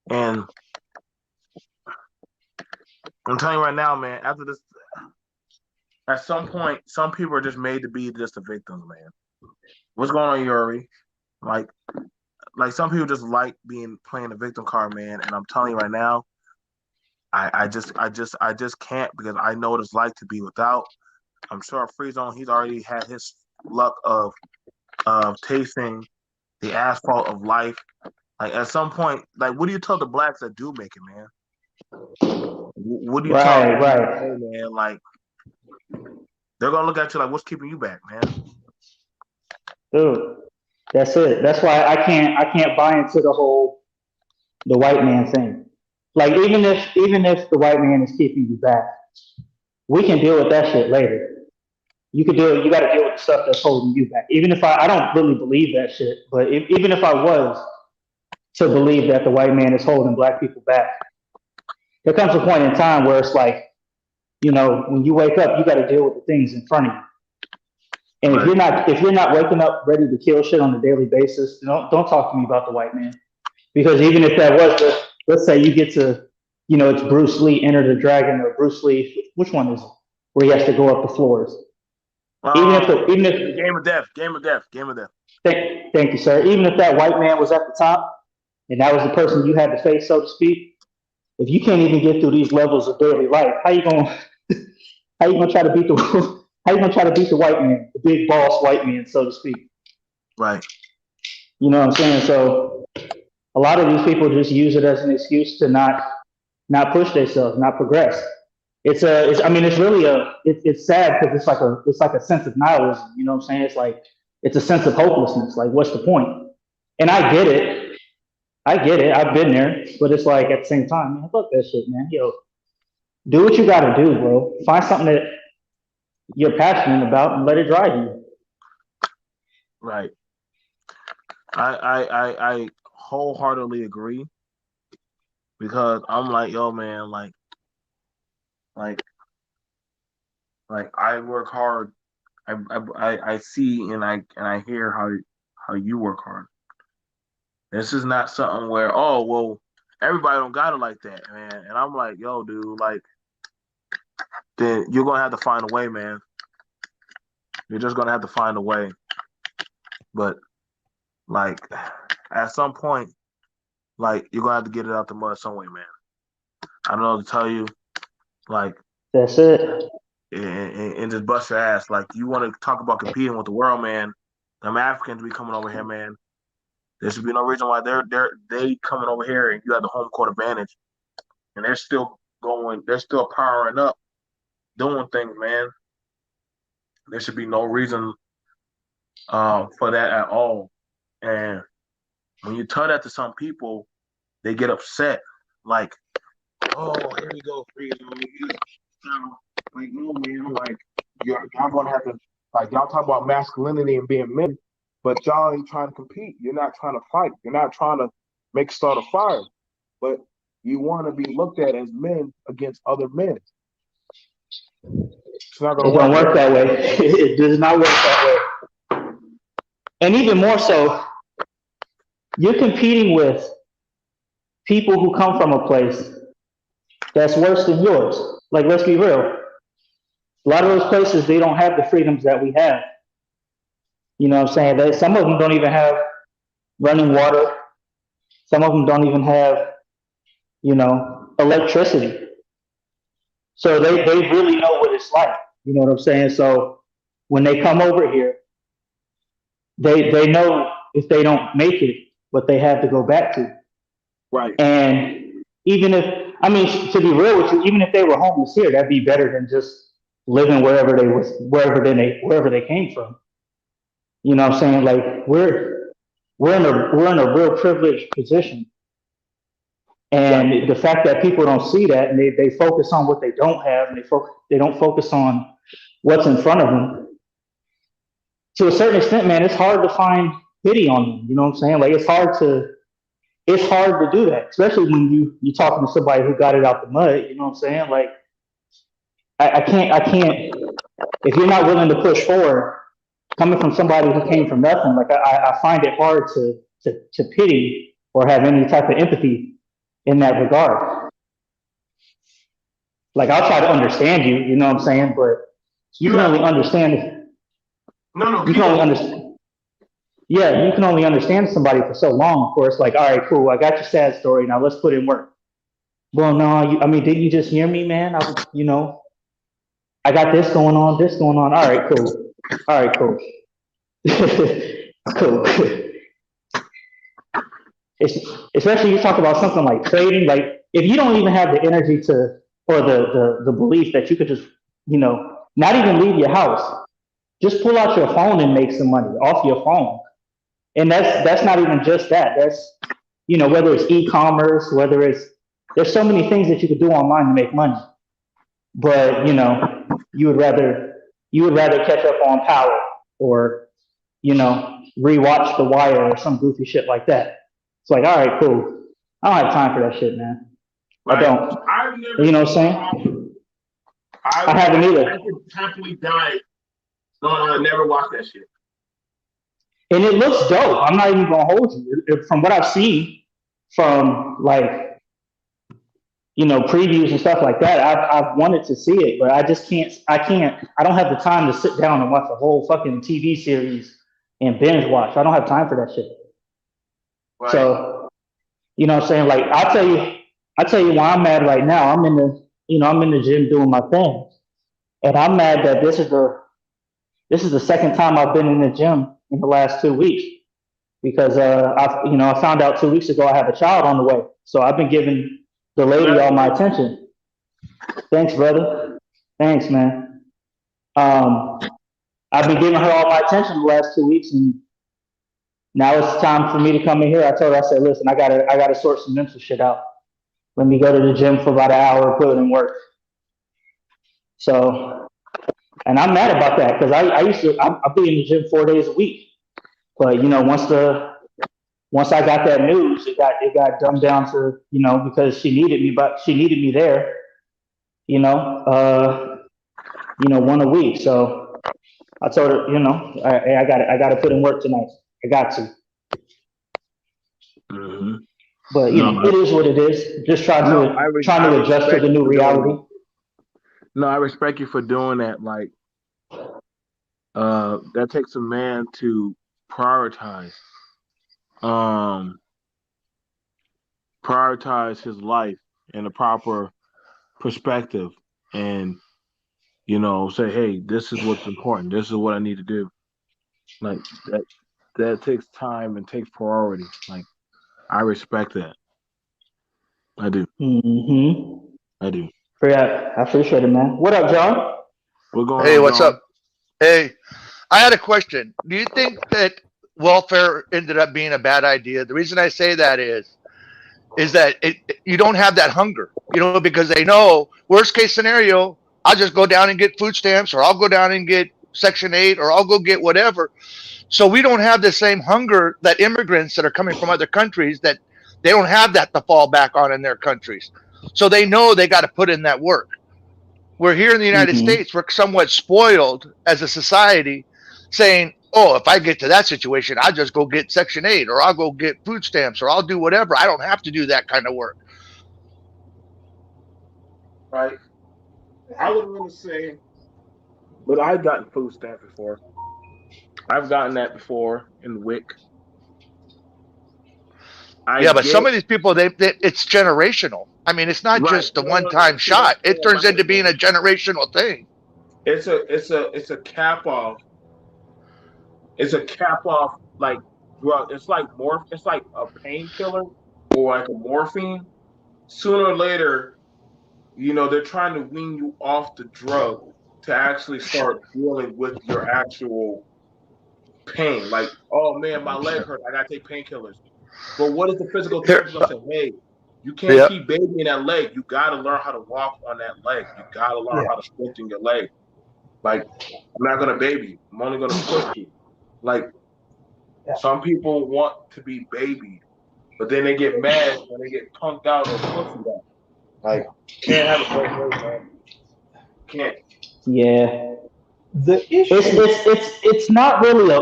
And I'm telling you right now, man, after this, at some point, some people are just made to be just the victims, man. What's going on, Yuri? Like some people just like playing the victim card, man. And I'm telling you right now, I just can't, because I know what it's like to be without. I'm sure Free Zone, he's already had his luck of tasting the asphalt of life. Like at some point, like what do you tell the blacks that do make it, man? What do you tell them? Right. Hey, man, like they're gonna look at you like, what's keeping you back, man? Dude, that's it. That's why I can't buy into the white man thing. Like even if the white man is keeping you back, we can deal with that shit later. You got to deal with the stuff that's holding you back. Even if I don't really believe that shit, but even if I was to believe that the white man is holding black people back, there comes a point in time where it's like, when you wake up, you got to deal with the things in front of you. And if you're not waking up ready to kill shit on a daily basis, don't talk to me about the white man. Because even if that was let's say you get to, it's Bruce Lee Enter the Dragon, or Bruce Lee, which one is it? Where he has to go up the floors. Even if Game of Death. Thank you, sir. Even if that white man was at the top and that was the person you had to face, so to speak, if you can't even get through these levels of daily life, how you gonna try to beat the white man, the big boss white man, so to speak? Right. You know what I'm saying? So a lot of these people just use it as an excuse to not push themselves, not progress. It's sad because it's like a sense of nihilism. You know what I'm saying? It's like, it's a sense of hopelessness. Like, what's the point? And I get it. I've been there, but it's like at the same time, man, fuck that shit, man. Yo, do what you got to do, bro. Find something that you're passionate about and let it drive you. Right. I wholeheartedly agree, because I'm like, yo, man, like I work hard. I see and I hear how you work hard. This is not something where, oh, well, everybody don't got it like that, man. And I'm like, yo, dude, like, then you're gonna have to find a way, man. You're just gonna have to find a way. But like at some point, like you're gonna have to get it out the mud some way, man. I don't know what to tell you. Like That's it. and just bust your ass. Like you want to talk about competing with the world, man. Them Africans be coming over here, man. There should be no reason why they coming over here and you have the home court advantage, and they're still going. They're still powering up, doing things, man. There should be no reason for that at all. And when you tell that to some people, they get upset. Like, oh, here we go, freedom. Like, no, man. Like, y'all gonna have to, like, y'all talk about masculinity and being men, but y'all ain't trying to compete. You're not trying to fight. You're not trying to start a fire. But you want to be looked at as men against other men. It's not gonna It don't work that way. It does not work that way. And even more so, you're competing with people who come from a place that's worse than yours. Like, let's be real. A lot of those places, they don't have the freedoms that we have. You know what I'm saying? Some of them don't even have running water. Some of them don't even have, electricity. So they really know what it's like. You know what I'm saying? So when they come over here, they know if they don't make it, what they have to go back to. Right. And even if, to be real with you, even if they were homeless here, that'd be better than just living wherever they came from. You know what I'm saying? Like we're in a real privileged position. And the fact that people don't see that and they focus on what they don't have and they don't focus on what's in front of them. To a certain extent, man, it's hard to find pity on them. You know what I'm saying? Like it's hard to do that, especially when you're talking to somebody who got it out the mud. You know what I'm saying? Like I can't. If you're not willing to push forward, coming from somebody who came from nothing, like I find it hard to pity or have any type of empathy in that regard. Like I'll try to understand you. You know what I'm saying? But you can only understand. No. You can only understand. Yeah, you can only understand somebody for so long. Of course, like, all right, cool. I got your sad story. Now let's put in work. Well, no, didn't you just hear me, man? I got this going on. All right, cool. Cool. Especially you talk about something like trading. Like if you don't even have the energy or the belief that you could just, not even leave your house, just pull out your phone and make some money off your phone. And that's not even just that. That's, whether it's e-commerce, there's so many things that you could do online to make money. But, you would rather catch up on Power or, rewatch The Wire or some goofy shit like that. It's like, all right, cool. I don't have time for that shit, man. Right. I don't. You know what I'm saying? I haven't either. I could happily die. No, I never watched that shit. And it looks dope. I'm not even gonna hold you. From what I've seen, from like, previews and stuff like that, I've wanted to see it, but I just can't. I don't have the time to sit down and watch a whole fucking TV series and binge watch. I don't have time for that shit. Right. So, you know what I'm saying? Like, I'll tell you why I'm mad right now. I'm in the gym doing my thing, and I'm mad that this is the second time I've been in the gym in the last 2 weeks because I found out 2 weeks ago I have a child on the way. So I've been giving the lady all my attention. Thanks, brother. Thanks, man. I've been giving her all my attention the last 2 weeks, and now it's time for me to come in here. I told her, I said, listen, I gotta sort some mental shit out. Let me go to the gym for about an hour, put in work. So, and I'm mad about that because I'll be in the gym 4 days a week. But once I got that news, it got dumbed down to, because she needed me there, 1 a week. So I told her, I got to put in work tonight. I got to. Mm-hmm. But it is what it is. Just trying to adjust to the new reality. No, I respect you for doing that. Like, that takes a man to prioritize, um, prioritize his life in a proper perspective, and say, hey, this is what's important. This is what I need to do. Like that. That takes time and takes priority. Like I respect that. I do. Mm-hmm. I do. Yeah, I appreciate it, man. What up, John? What's going Hey, on, what's John? up? Hey, I had a question. Do you think that welfare ended up being a bad idea? The reason I say that is that you don't have that hunger, because they know worst case scenario, I'll just go down and get food stamps, or I'll go down and get Section 8, or I'll go get whatever. So we don't have the same hunger that immigrants that are coming from other countries, that they don't have that to fall back on in their countries. So they know they got to put in that work. We're here in the United Mm-hmm. States, we're somewhat spoiled as a society, saying, oh, if I get to that situation, I'll just go get Section 8, or I'll go get food stamps, or I'll do whatever. I don't have to do that kind of work. Right. I would want to say, but I've gotten food stamps before. I've gotten that before in WIC. I Yeah, but some get of these people, it's generational. I mean, it's not right. just a No, no, one no. time See, that's shot, the it thing turns about into it, being a man. generational thing. It's a cap off. It's a cap off like drug. It's like It's like a painkiller or like a morphine. Sooner or later, they're trying to wean you off the drug to actually start dealing with your actual pain. Like, oh man, my leg hurt. I gotta take painkillers. But what is the physical Here, therapist gonna say? Hey, you can't yeah. keep babying that leg. You gotta learn how to walk on that leg. You gotta learn Yeah. how to strengthen your leg. Like, I'm not gonna baby you. I'm only gonna push you. Like, Yeah. some people want to be babied, but then they get mad when they get punked out or pussied out. Like, can't have it both ways, man. Can't. Yeah. The It's issue, it's not really a.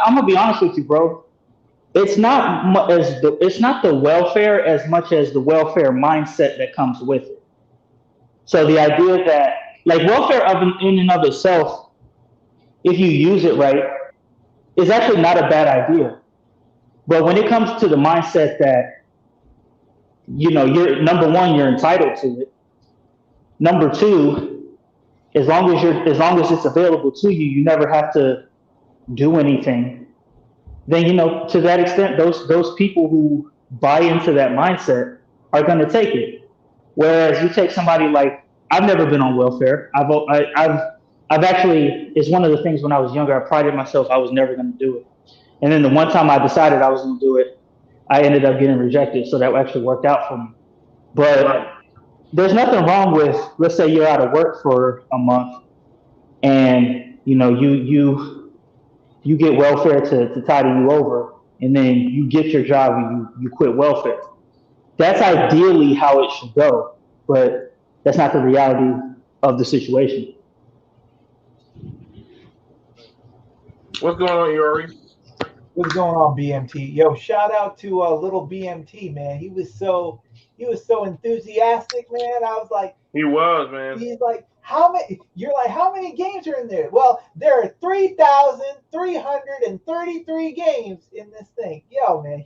I'm gonna be honest with you, bro. It's not it's not the welfare as much as the welfare mindset that comes with it. So the idea that like welfare in and of itself, if you use it right, is actually not a bad idea. But when it comes to the mindset that you're number one, you're entitled to it. Number two, as long as it's available to you, you never have to do anything. Then to that extent, those people who buy into that mindset are going to take it. Whereas you take somebody like I've never been on welfare. I've actually, it's one of the things when I was younger, I prided myself I was never going to do it. And then the one time I decided I was going to do it, I ended up getting rejected. So that actually worked out for me. But Right. there's nothing wrong with, let's say you're out of work for a month and you get welfare to tide you over, and then you get your job and you quit welfare. That's ideally how it should go, but that's not the reality of the situation. What's going on, Yuri? what's going on, BMT? Yo, shout out to little BMT, man. He was so enthusiastic, man. I was like, He was, man. he's like, how many? You're like, how many games are in there? Well, there are 3,333 games in this thing. Yo, man,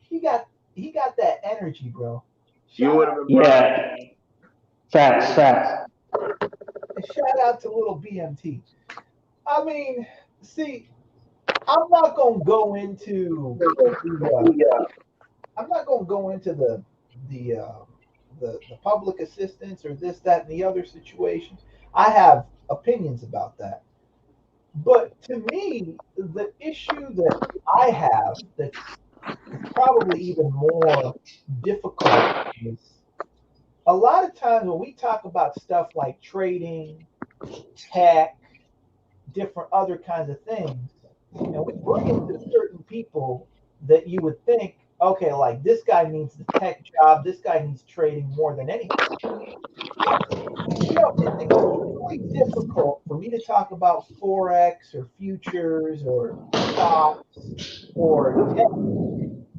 he got he got that energy, bro. You Shout would have out, been proud. Yeah, facts. shout out to little BMT. I mean, see, I'm not gonna go into the I'm not gonna go into the the public assistance or this, that, and the other situation. I have opinions about that. But to me, the issue that I have that's probably even more difficult is a lot of times when we talk about stuff like trading, tech, different other kinds of things, and we bring it to certain people that you would think, okay, like this guy needs the tech job, this guy needs trading more than anything. It's extremely difficult for me to talk about forex or futures or stocks or tech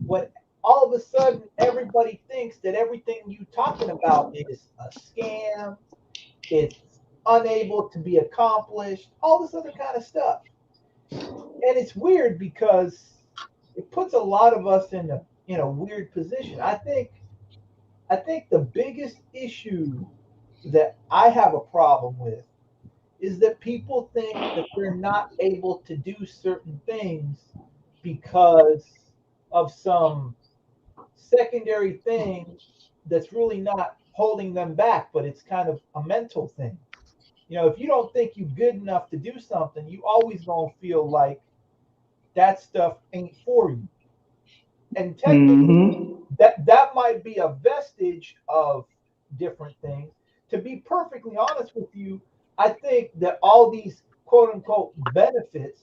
when all of a sudden everybody thinks that everything you talking about is a scam, it's unable to be accomplished, all this other kind of stuff. And it's weird because it puts a lot of us in a weird position. I think the biggest issue that I have a problem with is that people think that they're not able to do certain things because of some secondary thing that's really not holding them back, but it's kind of a mental thing. If you don't think you're good enough to do something, you always gonna feel like that stuff ain't for you. And technically, that might be a vestige of different things. To be perfectly honest with you, I think that all these quote unquote benefits,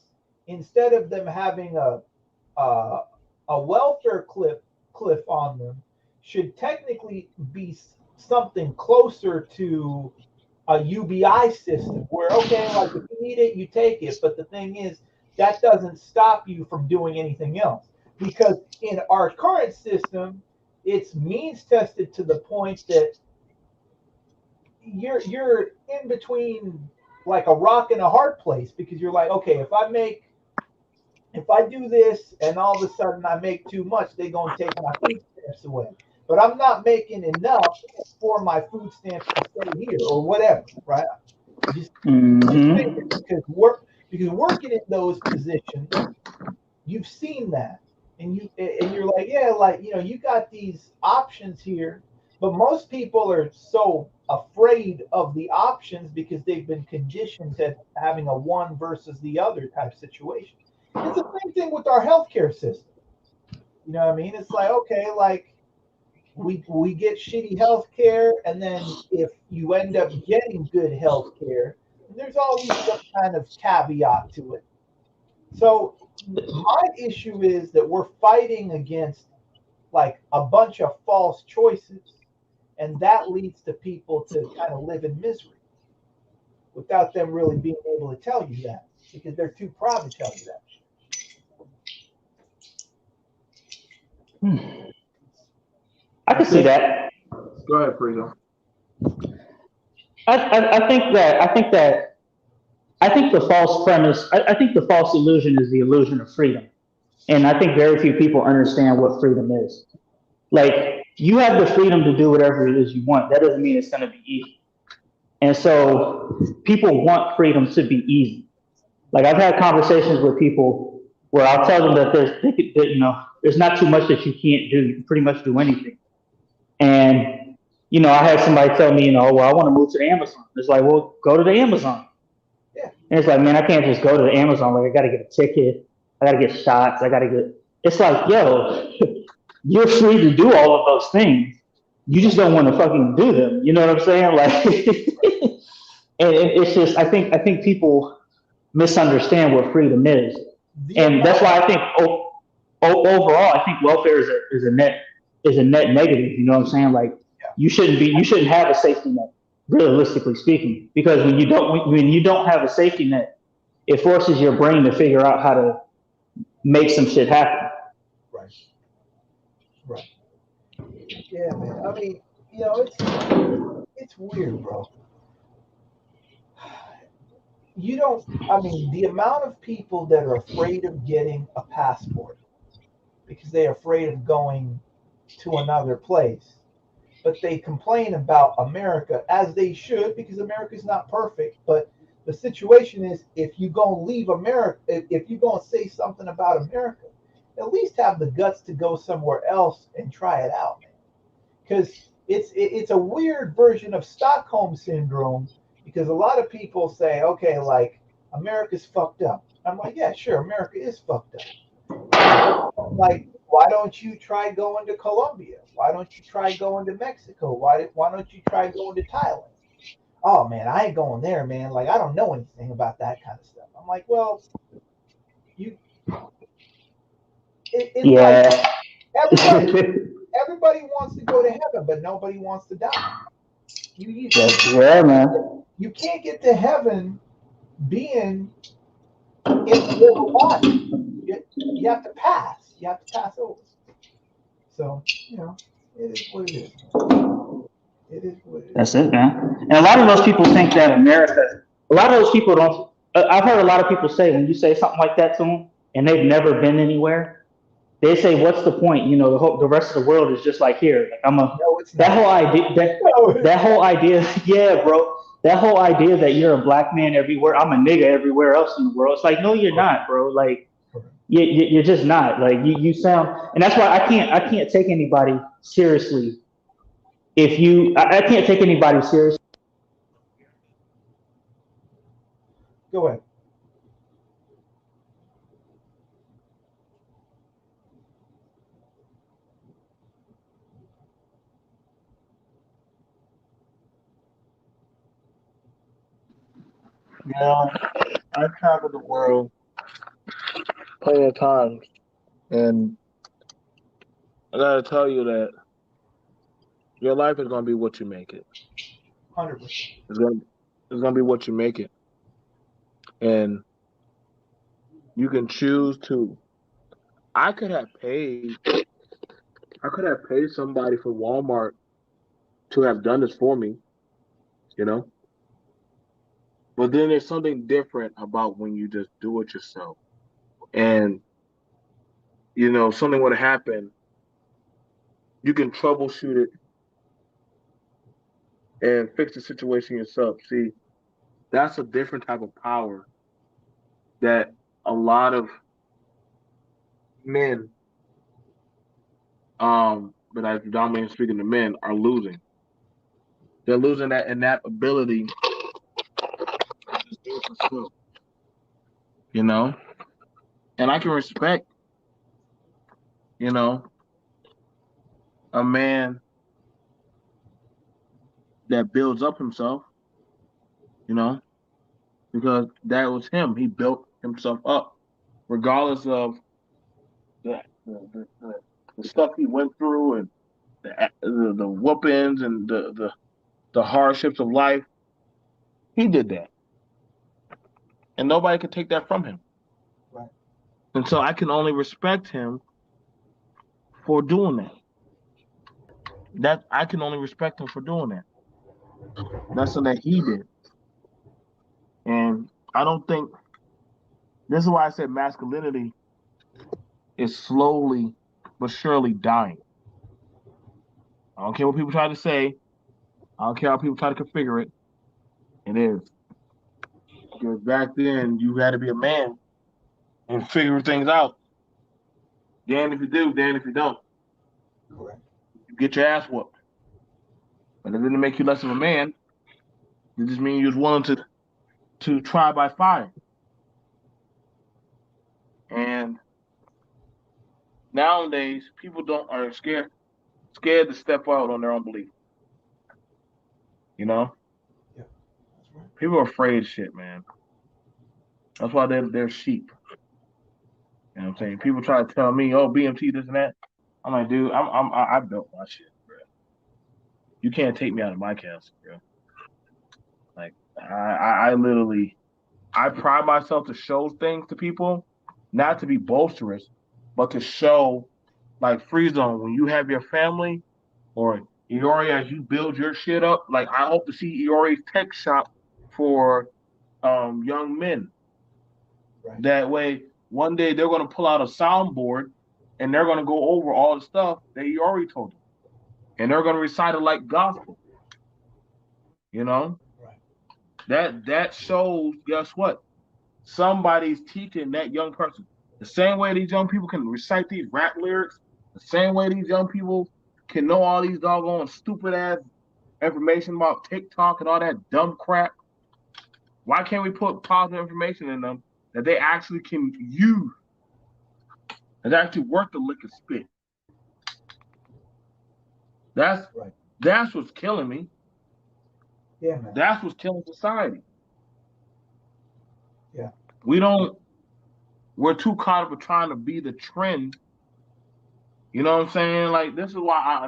instead of them having a welfare cliff on them, should technically be something closer to a UBI system where, okay, like if you need it, you take it. But the thing is, that doesn't stop you from doing anything else. Because in our current system, it's means tested to the point that you're in between like a rock and a hard place, because you're like, okay, if I do this and all of a sudden I make too much, they're gonna take my food stamps away. But I'm not making enough for my food stamps to stay here or whatever, right? Just because working in those positions, you've seen that, and you're like, yeah, like you got these options here, but most people are so afraid of the options because they've been conditioned to having a one versus the other type situation. It's the same thing with our healthcare system. You know what I mean? It's like, okay, like we get shitty healthcare, and then if you end up getting good healthcare, there's always some kind of caveat to it. So my issue is that we're fighting against like a bunch of false choices, and that leads to people to kind of live in misery without them really being able to tell you that, because they're too proud to tell you that. I can see that. Go ahead, Frieza. I think the false premise, I think the false illusion is the illusion of freedom. And I think very few people understand what freedom is. Like, you have the freedom to do whatever it is you want. That doesn't mean it's going to be easy. And so people want freedom to be easy. Like, I've had conversations with people where I'll tell them that there's not too much that you can't do. You can pretty much do anything. And, I had somebody tell me, well, I want to move to the Amazon. It's like, well, go to the Amazon. Yeah. And it's like, man, I can't just go to the Amazon. Like, I got to get a ticket. I got to get shots. It's like, yo, you're free to do all of those things. You just don't want to fucking do them. You know what I'm saying? Like, and it's just, I think people misunderstand what freedom is. And that's why I think overall, I think welfare is a net negative. You know what I'm saying? Like, you shouldn't have a safety net, realistically speaking, because when you don't have a safety net, it forces your brain to figure out how to make some shit happen. Right. Yeah, man. I mean, it's weird, bro. The amount of people that are afraid of getting a passport because they're afraid of going to another place, but they complain about America, as they should, because America's not perfect. But the situation is, if you're going to leave America, if you're going to say something about America, at least have the guts to go somewhere else and try it out, man. Because it's a weird version of Stockholm syndrome, because a lot of people say, okay, like, America's fucked up. I'm like, yeah, sure, America is fucked up. Like, why don't you try going to Colombia? Why don't you try going to Mexico? Why don't you try going to Thailand? Oh, man, I ain't going there, man. Like, I don't know anything about that kind of stuff. I'm like, well, yeah. Like, everybody wants to go to heaven, but nobody wants to die. Yeah, man. You can't get to heaven being in the little body. You have to pass. You have to pass over. So, it is what it is. It is what it is. That's it, man. And a lot of those people think that America. A lot of those people don't. I've heard a lot of people say when you say something like that to them, and they've never been anywhere, they say, "What's the point? You know, the rest of the world is just like here. Like I'm a No, it's that not. whole idea No, it's that whole not. idea, yeah, bro. That whole idea that you're a black man everywhere, I'm a nigga everywhere else in the world. It's like, no, you're Correct. not, bro. Like Correct. you're just not. Like you sound, and that's why I can't take anybody seriously. If you, I can't take anybody seriously. Go ahead. Yeah, I've traveled the world plenty of times, and I gotta tell you that your life is gonna be what you make it. 100%. It's gonna it's gonna be what you make it, and you can choose to. I could have paid. I could have paid somebody from Walmart to have done this for me, you know. But then there's something different about when you just do it yourself, and something would happen. You can troubleshoot it and fix the situation yourself. See, that's a different type of power that a lot of men, but I predominantly speaking to men, are losing. They're losing that ability to just do it themselves, you know. And I can respect, you know, a man that builds up himself, you know, because that was him. He built himself up, regardless of the stuff he went through and the whoopings and the hardships of life. He did that, and nobody could take that from him. Right. And so I can only respect him for doing that. That I can only respect him for doing that. That's something that he did, and I don't think this is why I said masculinity is slowly but surely dying. I don't care what people try to say. I don't care how people try to configure it. It is. Because back then you had to be a man and figure things out. Damn if you do, damn if you don't. Correct. You get your ass whooped. But it didn't make you less of a man. It just means you was willing to try by fire. And nowadays people don't are scared to step out on their own belief. You know? Yeah. That's right. People are afraid of shit, man. That's why they're sheep. You know what I'm saying? People try to tell me, "Oh, BMT, this and that." I'm like, dude, I built my shit, bro. You can't take me out of my castle, bro. Like, I literally, I pride myself to show things to people, not to be boisterous, but to show, like Free Zone, when you have your family, or Iori as you build your shit up. Like, I hope to see Iori's tech shop for young men. Right. That way, one day they're going to pull out a soundboard and they're going to go over all the stuff that he already told them. And they're going to recite it like gospel. You know? Right. That shows, guess what? Somebody's teaching that young person. The same way these young people can recite these rap lyrics, the same way these young people can know all these doggone stupid ass information about TikTok and all that dumb crap. Why can't we put positive information in them that they actually can use? It's actually worth the lick of spit. That's Right. that's what's killing me. Yeah, man. That's what's killing society. Yeah. We're too caught up with trying to be the trend. You know what I'm saying? Like this is why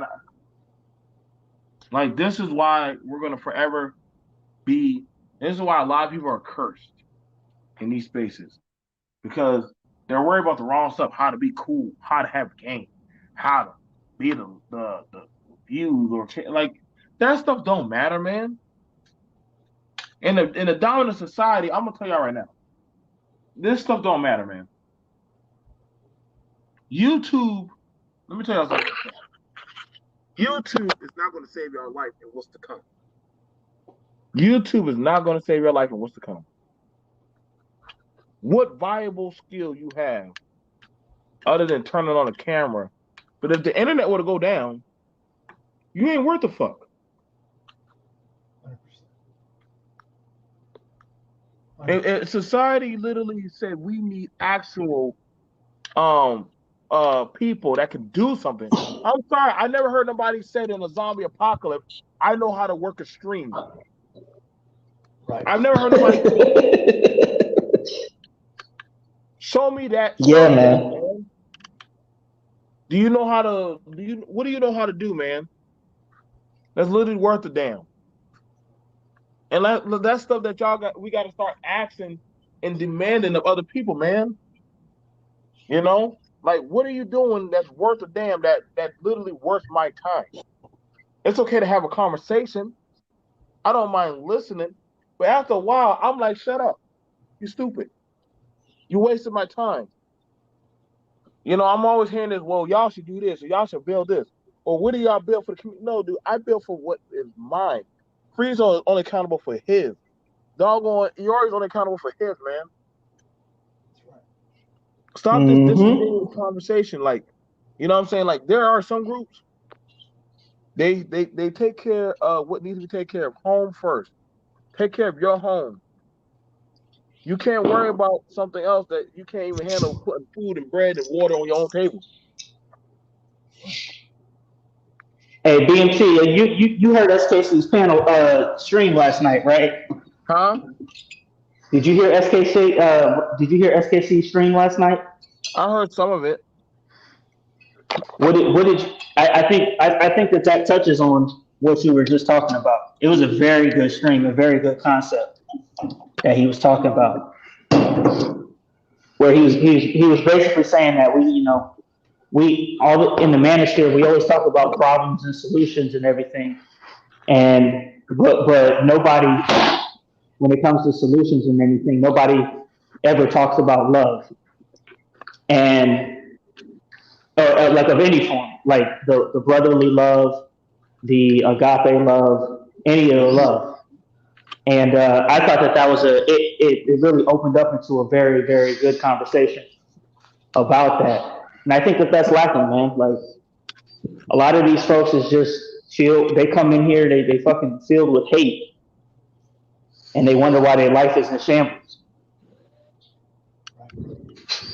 we're gonna forever be. This is why a lot of people are cursed in these spaces because they're worried about the wrong stuff. How to be cool, how to have game, how to be the views or like That stuff don't matter, man. In a dominant society, I'm gonna tell y'all right now, this stuff don't matter, man. YouTube, let me tell y'all something. YouTube is not gonna save your life in what's to come. YouTube is not gonna save your life in what's to come. What viable skill you have other than turning on a camera? But if the internet were to go down, you ain't worth a fuck. 100%. And society literally said we need actual people that can do something. I'm sorry, I never heard nobody say in a zombie apocalypse, I know how to work a stream. Right. I've never heard nobody show me that. Yeah, man. Do you know how to what do you know how to do, man? That's literally worth a damn. And that stuff that we got to start asking and demanding of other people, man. You know, like, what are you doing that's worth a damn? That literally worth my time. It's okay to have a conversation. I don't mind listening, but after a while, I'm like, shut up. You stupid. You wasted my time. You know, I'm always hearing this. Well, y'all should do this, or y'all should build this, or what do y'all build for the community? No, dude, I build for what is mine. Free's only accountable for his. Doggone, Yori's only accountable for his, man. That's right. Stop this conversation. Like, you know what I'm saying? Like, there are some groups, they take care of what needs to be taken care of. Home first. Take care of your home. You can't worry about something else that you can't even handle, putting food and bread and water on your own table. Hey, BMT, you heard SKC's panel stream last night, right? Huh? Did you hear SKC stream last night? I heard some of it. What did you, I think that touches on what you were just talking about. It was a very good stream, a very good concept that he was talking about, where he was basically saying that in the manosphere, we always talk about problems and solutions and everything, but nobody, when it comes to solutions and anything, nobody ever talks about love, and like of any form, like the brotherly love, the agape love, any of the love. And I thought that was it really opened up into a very, very good conversation about that. And I think that's lacking, man. Like, a lot of these folks is just chill. They come in here, they fucking filled with hate, and they wonder why their life is in shambles.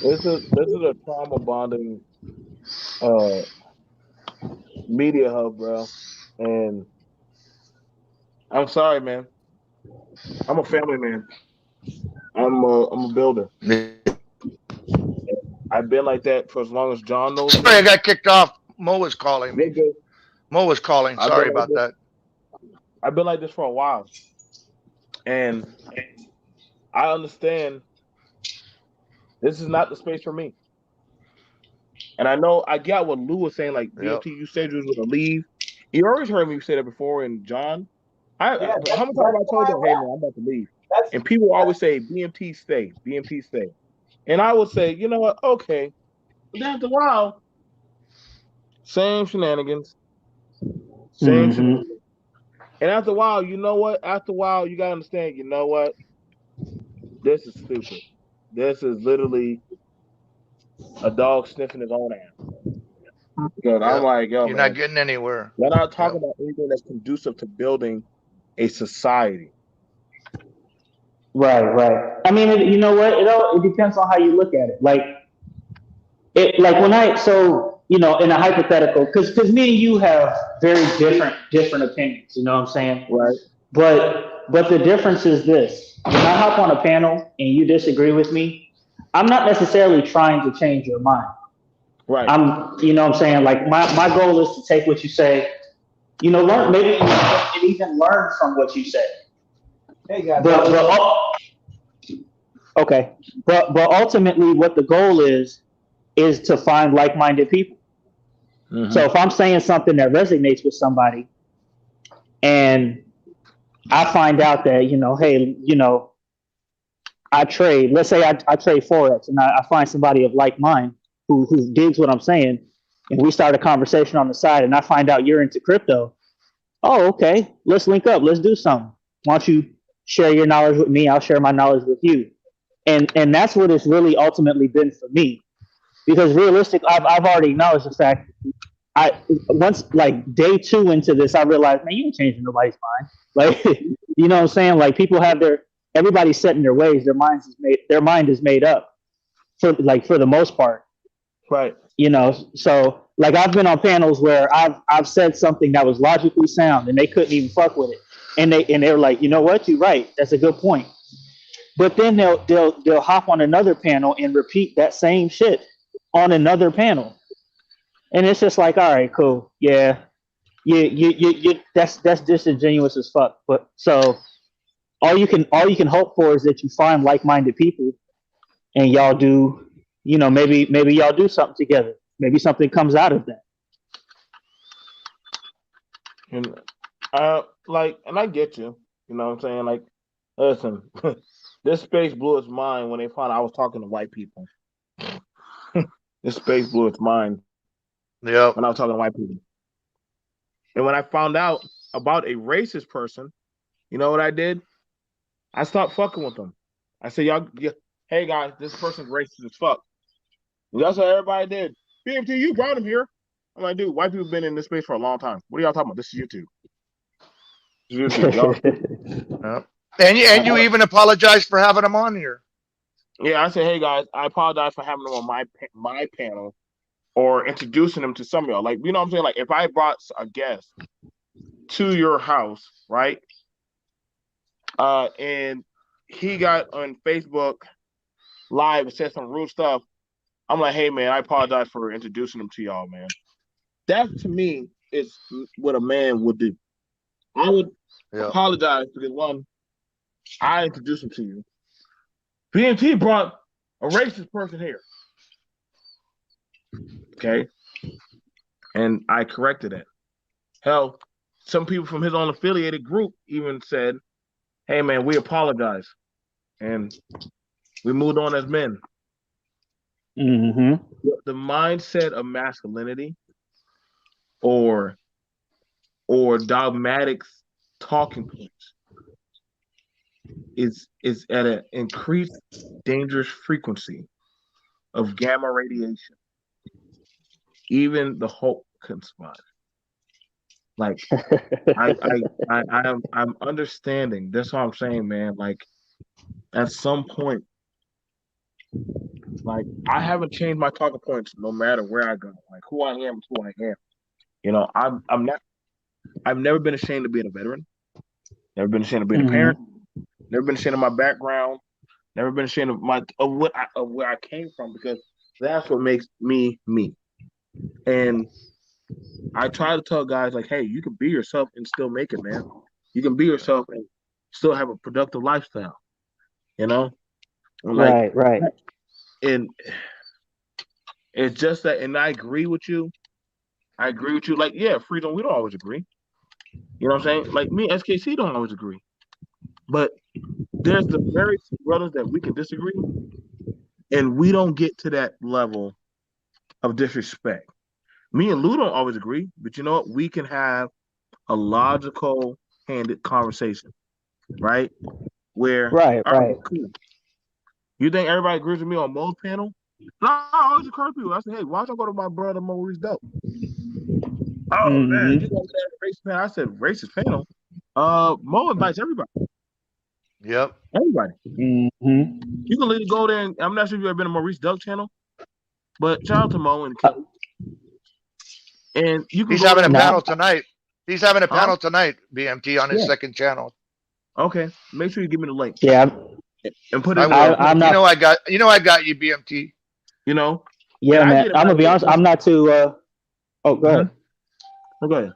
This is a trauma bonding media hub, bro. And I'm sorry, man. I'm a family man. I'm a builder. I've been like that for as long as John knows me. Sorry, I got kicked off. Mo was calling me. Good. Mo was calling. I've Sorry been about that. I've been like this for a while. And I understand this is not the space for me. And I get what Lou was saying, like, BLT, you said you was going to leave. You always heard me say that before, and John, how many times I told you, hey, man, I'm about to leave. And people always say, BMT stay, BMT stay. And I would say, you know what, okay. But then after a while, same shenanigans. Same shenanigans. And after a while, you know what? After a while, you got to understand, you know what? This is stupid. This is literally a dog sniffing his own ass. Because I'm like, yo, you're man, not getting anywhere. we're not talking about anything that's conducive to building a society. Right. I mean, you know what? It depends on how you look at it. Like in a hypothetical, because me and you have very different opinions. You know what I'm saying? Right. But the difference is this: when I hop on a panel and you disagree with me, I'm not necessarily trying to change your mind. Right. You know what I'm saying? Like my goal is to take what you say, learn, maybe even learn from what you say. Hey guys. But ultimately what the goal is to find like-minded people. Mm-hmm. So if I'm saying something that resonates with somebody, and I find out that, hey, I trade, let's say I trade Forex, and I find somebody of like mind who digs what I'm saying, and we start a conversation on the side, and I find out you're into crypto. Oh, okay, let's link up, let's do something. Why don't you share your knowledge with me? I'll share my knowledge with you. And that's what it's really ultimately been for me. Because I've already acknowledged the fact once like day 2 into this, I realized, man, you ain't changing nobody's mind. Like, you know what I'm saying? Like, people have everybody's set in their ways. Their mind is made up for the most part. Right. So like I've been on panels where I've said something that was logically sound and they couldn't even fuck with it. And they're like, you know what? You're right. That's a good point. But then they'll hop on another panel and repeat that same shit on another panel. And it's just like, all right, cool. Yeah. You that's disingenuous as fuck. But so all you can hope for is that you find like-minded people and y'all do, maybe y'all do something together. Maybe something comes out of that. And and I get you. You know what I'm saying? Like, listen, this space blew its mind when they found out I was talking to white people. This space blew its mind Yep. when I was talking to white people. And when I found out about a racist person, you know what I did? I stopped fucking with them. I said, hey guys, this person's racist as fuck. And that's what everybody did. BMT, you brought him here. I'm like, dude, white people have been in this space for a long time. What are y'all talking about? This is YouTube. This is YouTube. Yep. And you even apologized for having them on here. Yeah, I said, hey guys, I apologize for having them on my panel or introducing them to some of y'all. Like, you know what I'm saying? Like, if I brought a guest to your house, right? And he got on Facebook Live and said some rude stuff. I'm like, hey man, I apologize for introducing them to y'all, man. That to me is what a man would do. I would apologize because one, I introduced him to you. BMT brought a racist person here. Okay. And I corrected it. Hell, some people from his own affiliated group even said, hey man, we apologize. And we moved on as men. Mm-hmm. The mindset of masculinity or dogmatic talking points is at an increased dangerous frequency of gamma radiation. Even the Hulk can spot. Like I'm understanding. That's what I'm saying, man. Like at some point, like I haven't changed my talking points no matter where I go. Like who I am is who I am. You know, I've never been ashamed of being a veteran. Never been ashamed of being a parent. Never been ashamed of my background. Never been ashamed of where I came from because that's what makes me me. And I try to tell guys like, hey, you can be yourself and still make it, man. You can be yourself and still have a productive lifestyle. You know? Like, right. And it's just that, and I agree with you. Like, yeah, freedom, we don't always agree. You know what I'm saying? Like me, SKC don't always agree. But there's the very few brothers that we can disagree, and we don't get to that level of disrespect. Me and Lou don't always agree, but you know what? We can have a logical handed conversation, right? Where Right. Cool. You think everybody agrees with me on Mo's panel? No, I always encourage people. I say, hey, why don't you go to my brother Maurice Dope? Oh man, you go to that racist panel. I said racist panel. Mo invites everybody. Yep. Everybody. Mm-hmm. You can literally go there and I'm not sure if you've ever been to Maurice Dope channel, but shout out to Mo and Kim. And you can He's having a now. panel tonight. He's having a panel tonight, BMT, on his second channel. Okay. Make sure you give me the link. Yeah. And put it I in will. I'm not. I got you, BMT. You know? Yeah, And man. I'm gonna be honest. I'm not too. Oh, go ahead. Oh, go ahead.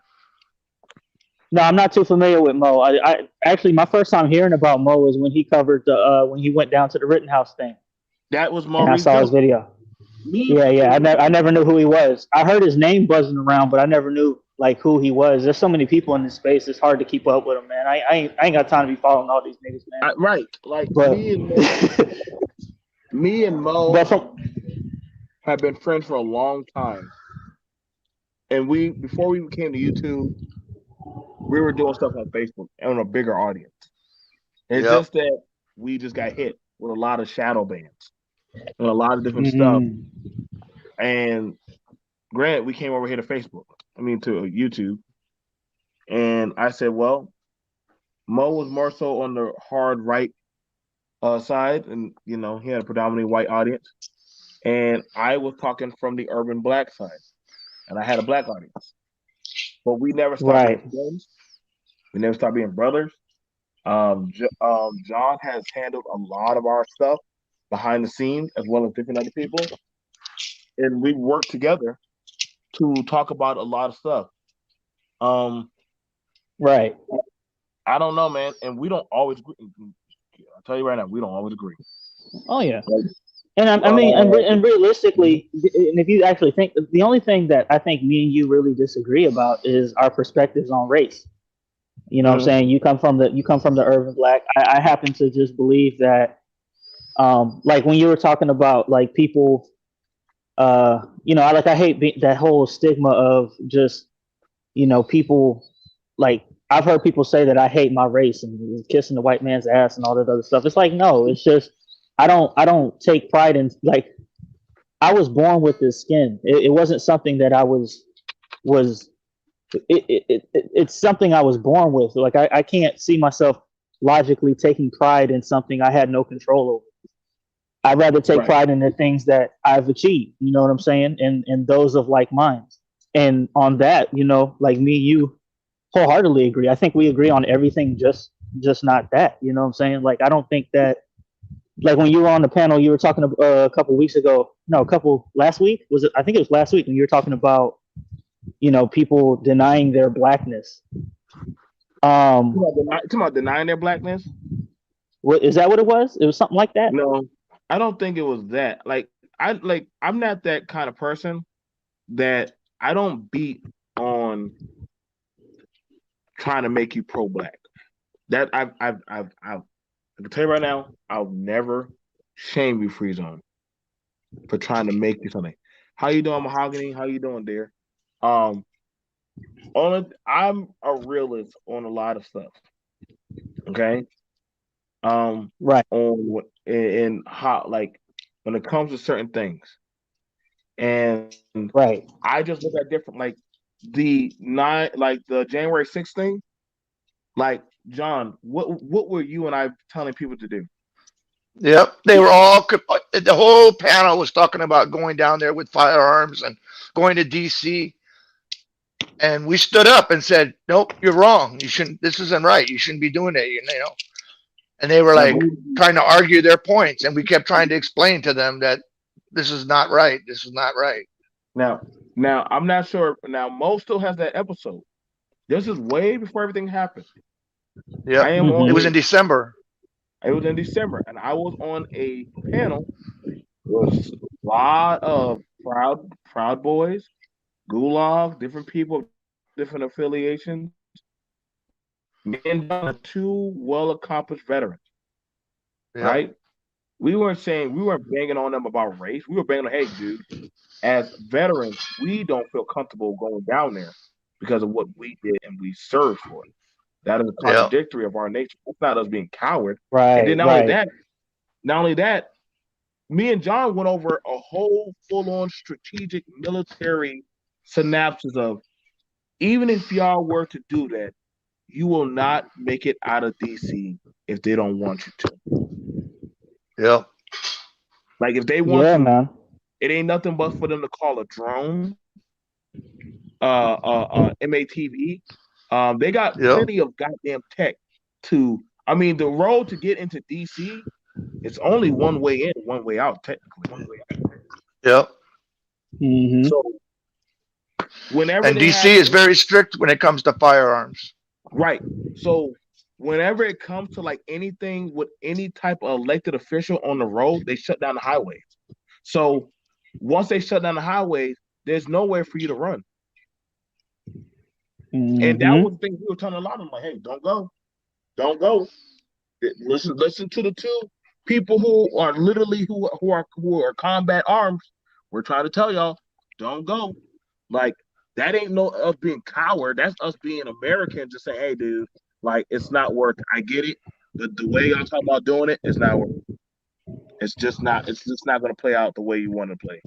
No, I'm not too familiar with Mo. I actually my first time hearing about Mo was when he covered when he went down to the Rittenhouse thing. That was And I Maurice saw Dope. his video. Yeah. I never knew who he was. I heard his name buzzing around, but I never knew like who he was. There's so many people in this space. It's hard to keep up with them, man. I ain't got time to be following all these niggas, man. Right. Like But me and Mo but from have been friends for a long time. And before we came to YouTube, we were doing stuff on Facebook and on a bigger audience. It's Yep. just that we just got hit with a lot of shadow bans and a lot of different stuff. And granted, we came over here to Facebook. I mean to YouTube. And I said, well, Mo was more so on the hard right side, and he had a predominantly white audience. And I was talking from the urban black side, and I had a black audience. But we never stopped being friends. We never stopped being brothers. John has handled a lot of our stuff behind the scenes, as well as different other people, and we worked together to talk about a lot of stuff. Right. I don't know, man, and we don't always agree. I'll tell you right now, we don't always agree. Oh yeah. And I mean, and realistically, and if you actually think, the only thing that I think me and you really disagree about is our perspectives on race. You know what I'm saying? You come from the urban black. I happen to just believe that, like when you were talking about like people, I hate that whole stigma of just, people like, I've heard people say that I hate my race and kissing the white man's ass and all that other stuff. It's like, no, it's just, I don't take pride in, like, I was born with this skin. It wasn't something that I was it's something I was born with. Like I can't see myself logically taking pride in something I had no control over. I'd rather take pride in the things that I've achieved. You know what I'm saying? And those of like minds. And on that, like me, you wholeheartedly agree. I think we agree on everything, just not that. You know what I'm saying? Like I don't think that. Like when you were on the panel, you were talking a couple weeks ago. No, last week was it? I think it was last week when you were talking about, people denying their blackness. Talking about denying their blackness. What is that? What it was? It was something like that. No, I don't think it was that. I'm not that kind of person that I don't beat on trying to make you pro-black. That I can tell you right now, I'll never shame you, Free Zone, for trying to make you something. How you doing, Mahogany? How you doing, dear? I'm a realist on a lot of stuff. Okay. Right. On and how, like, when it comes to certain things, and I just look at different, like the January 6th thing. Like, John, what were you and I telling people to do? Yep, they were all. The whole panel was talking about going down there with firearms and going to DC. And we stood up and said, "Nope, you're wrong. You shouldn't. This isn't right. You shouldn't be doing it." And they were like trying to argue their points, and we kept trying to explain to them that this is not right. This is not right. Now, I'm not sure. Now, Mo still has that episode. This is way before everything happened. Yeah, it was in December. It was in December, and I was on a panel with a lot of Proud Boys, Gulag, different people, different affiliations, and two well-accomplished veterans. Yeah. Right? We weren't banging on them about race. We were banging on, hey, dude, as veterans, we don't feel comfortable going down there because of what we did and we served for it. That is a contradictory of our nature. It's not us being coward. Right. And then not only that, me and John went over a whole full-on strategic military synopsis of, even if y'all were to do that, you will not make it out of DC if they don't want you to. Yeah. Like if they want to, man. It ain't nothing but for them to call a drone, MATV. They got plenty of goddamn tech to. I mean, the road to get into DC, it's only one way in, one way out, technically. One way out. Yep. Mm-hmm. So whenever DC is very strict when it comes to firearms. Right. So whenever it comes to like anything with any type of elected official on the road, they shut down the highways. So once they shut down the highways, there's nowhere for you to run. And that Hmm. was the thing we were telling a lot of them, like, hey, don't go. Listen to the two people who are literally who are combat arms. We're trying to tell y'all, don't go. Like that ain't no us being coward. That's us being American. Just say, hey, dude, like it's not working. I get it, but the way y'all talking about doing it is not working. It's just not. It's just not going to play out the way you want to play.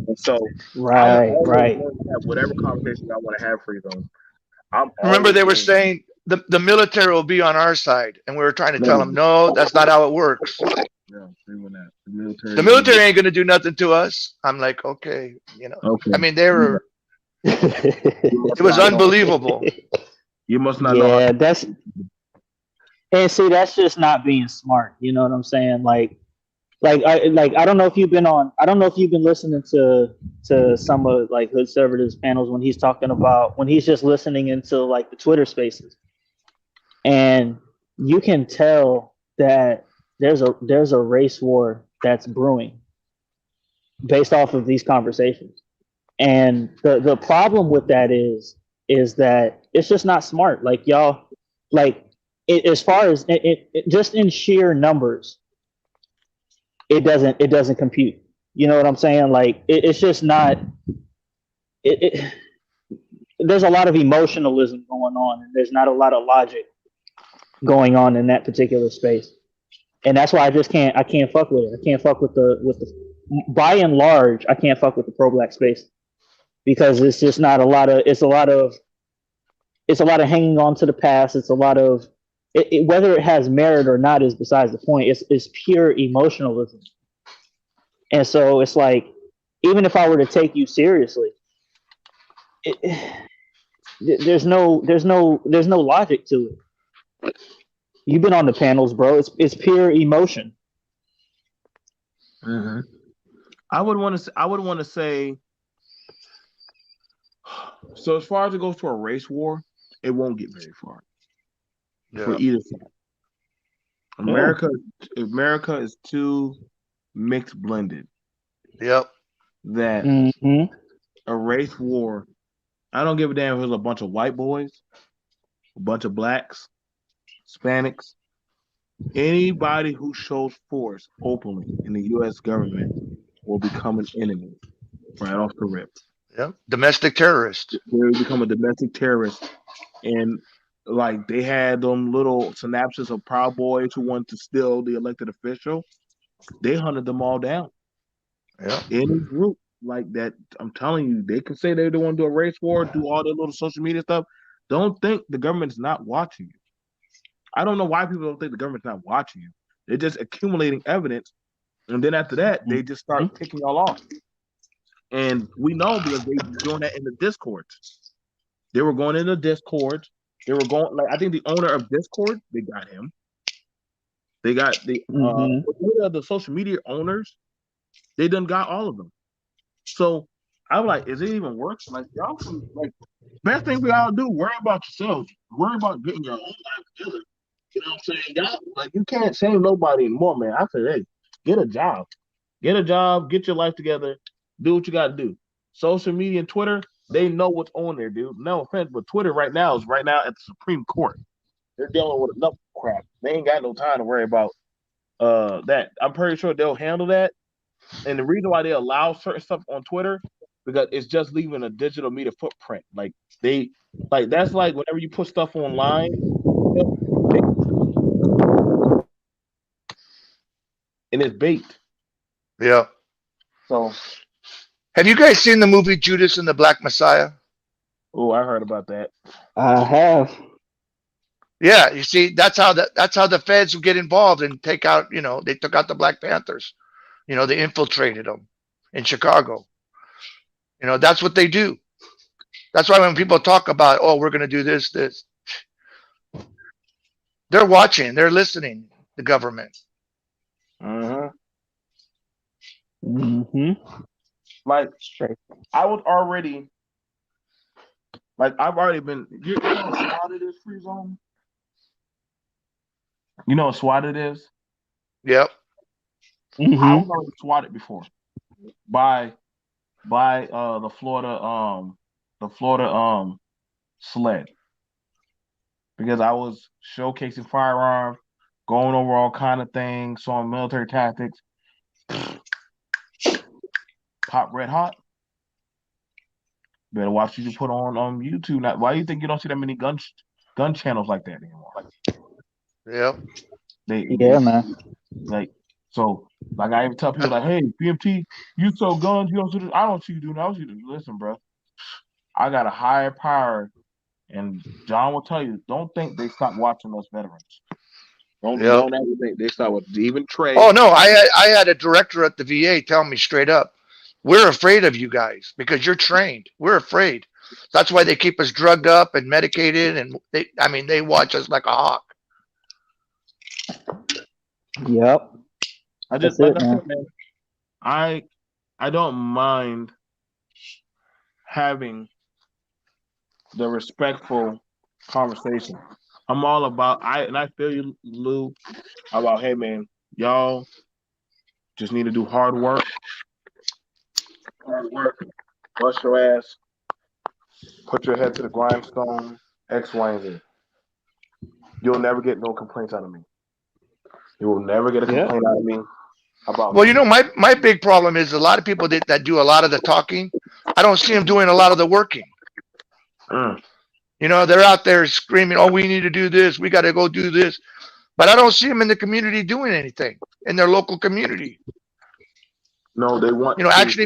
And so I'm Right, always right. going to have whatever conversation I want to have, free zone. I'm Remember, always they were going. saying the military will be on our side, and we were trying to tell No, them, no, that's not how it works. no, they will not. The military The is going to military be ain't going to do nothing to us. I'm like, okay, I okay. mean, they You, were, you it must was not know. unbelievable. You must not know how. Yeah, and see, that's just not being smart. You know what I'm saying? I don't know if you've been on. I don't know if you've been listening to some of like Hood Conservatives panels when he's talking about when he's just listening into like the Twitter Spaces, and you can tell that there's a race war that's brewing based off of these conversations. And the problem with that is that it's just not smart. Like y'all, like as far as just in sheer numbers, it doesn't compute. You know what I'm saying? Like it's just not. It, there's a lot of emotionalism going on, and there's not a lot of logic going on in that particular space. And that's why I can't fuck with it. I can't fuck with the by and large, I can't fuck with the pro black space because it's just not a lot of it's a lot of hanging on to the past. It's a lot of whether it has merit or not is besides the point. It's pure emotionalism, and so it's like even if I were to take you seriously, it, there's no logic to it. You've been on the panels, bro. It's pure emotion. Mhm. I would want to. I would want to say. So as far as it goes to a race war, it won't get very far for Yeah. either side. Yeah. America is too mixed blended Yep. that Hmm. a race war. I don't give a damn if it's a bunch of white boys, a bunch of blacks, Hispanics, anybody who shows force openly in the U.S. government will become an enemy right off the rip. Yep. Domestic terrorist. They will become a domestic terrorist, and like they had them little synapses of Proud Boys who wanted to steal the elected official. They hunted them all down. Yeah. Any group like that, I'm telling you, they can say they don't want to do a race war, do all their little social media stuff. Don't think the government's not watching you. I don't know why people don't think the government's not watching you. They're just accumulating evidence, and then after that, they just start picking y'all off. And we know because they were doing that in the Discord. They were going in the Discord. They were going like I think the owner of Discord, they got him. They got Hmm. the social media owners. They done got all of them. So I'm like, is it even worth? Like y'all can like best thing we all do, worry about yourselves. Worry about getting your own life together. You know what I'm saying? Y'all like you can't save nobody anymore, man. I say, hey, get a job. Get a job, get your life together, do what you gotta do. Social media and Twitter, they know what's on there, dude. No offense, but Twitter is right now at the Supreme Court. They're dealing with enough crap. They ain't got no time to worry about that. I'm pretty sure they'll handle that. And the reason why they allow certain stuff on Twitter because it's just leaving a digital media footprint. Like they like that's like whenever you put stuff online, they, and it's baked. Yeah. So Have you guys seen the movie Judas and the Black Messiah? oh, I heard about that. I have. Yeah, you see, that's how the feds would get involved and take out. They took out the Black Panthers. They infiltrated them in Chicago. That's what they do. That's why when people talk about, oh, we're going to do this, they're watching, they're listening. The government. Uh-huh. Hmm. Like Straight. I was already like I've already been. You know what SWAT it is, free zone. You know what SWAT it is. Yep. I Hmm. was already swatted before by by the Florida SLED. because I was showcasing firearms, going over all kind of things, showing military tactics. Pop red hot. Better watch what you put on YouTube. Now, why do you think you don't see that many gun channels like that anymore? Yep. Yeah, man. Like so. Like I even tell people like, hey, BMT, you sell guns, you don't do this. I don't see you doing that. I don't see you. Listen, bro. I got a higher power, and John will tell you, don't think they stop watching us veterans. Don't ever think they stop with even Trey. Oh no, I had a director at the VA tell me straight up, we're afraid of you guys because you're trained. We're afraid. That's why they keep us drugged up and medicated, and they watch us like a hawk. Yep. I just That's like it, I man. said, man. I don't mind having the respectful conversation. I'm all about I feel you, Lou, about hey man, y'all just need to do hard work. Hard work, bust your ass, put your head to the grindstone, X, Y, and Z. You'll never get no complaints out of me. You will never get a complaint out of me about Well, me. you know, my big problem is a lot of people that do a lot of the talking. I don't see them doing a lot of the working. Mm. You know, they're out there screaming, "Oh, we need to do this. We got to go do this," but I don't see them in the community doing anything in their local community. No, they want actually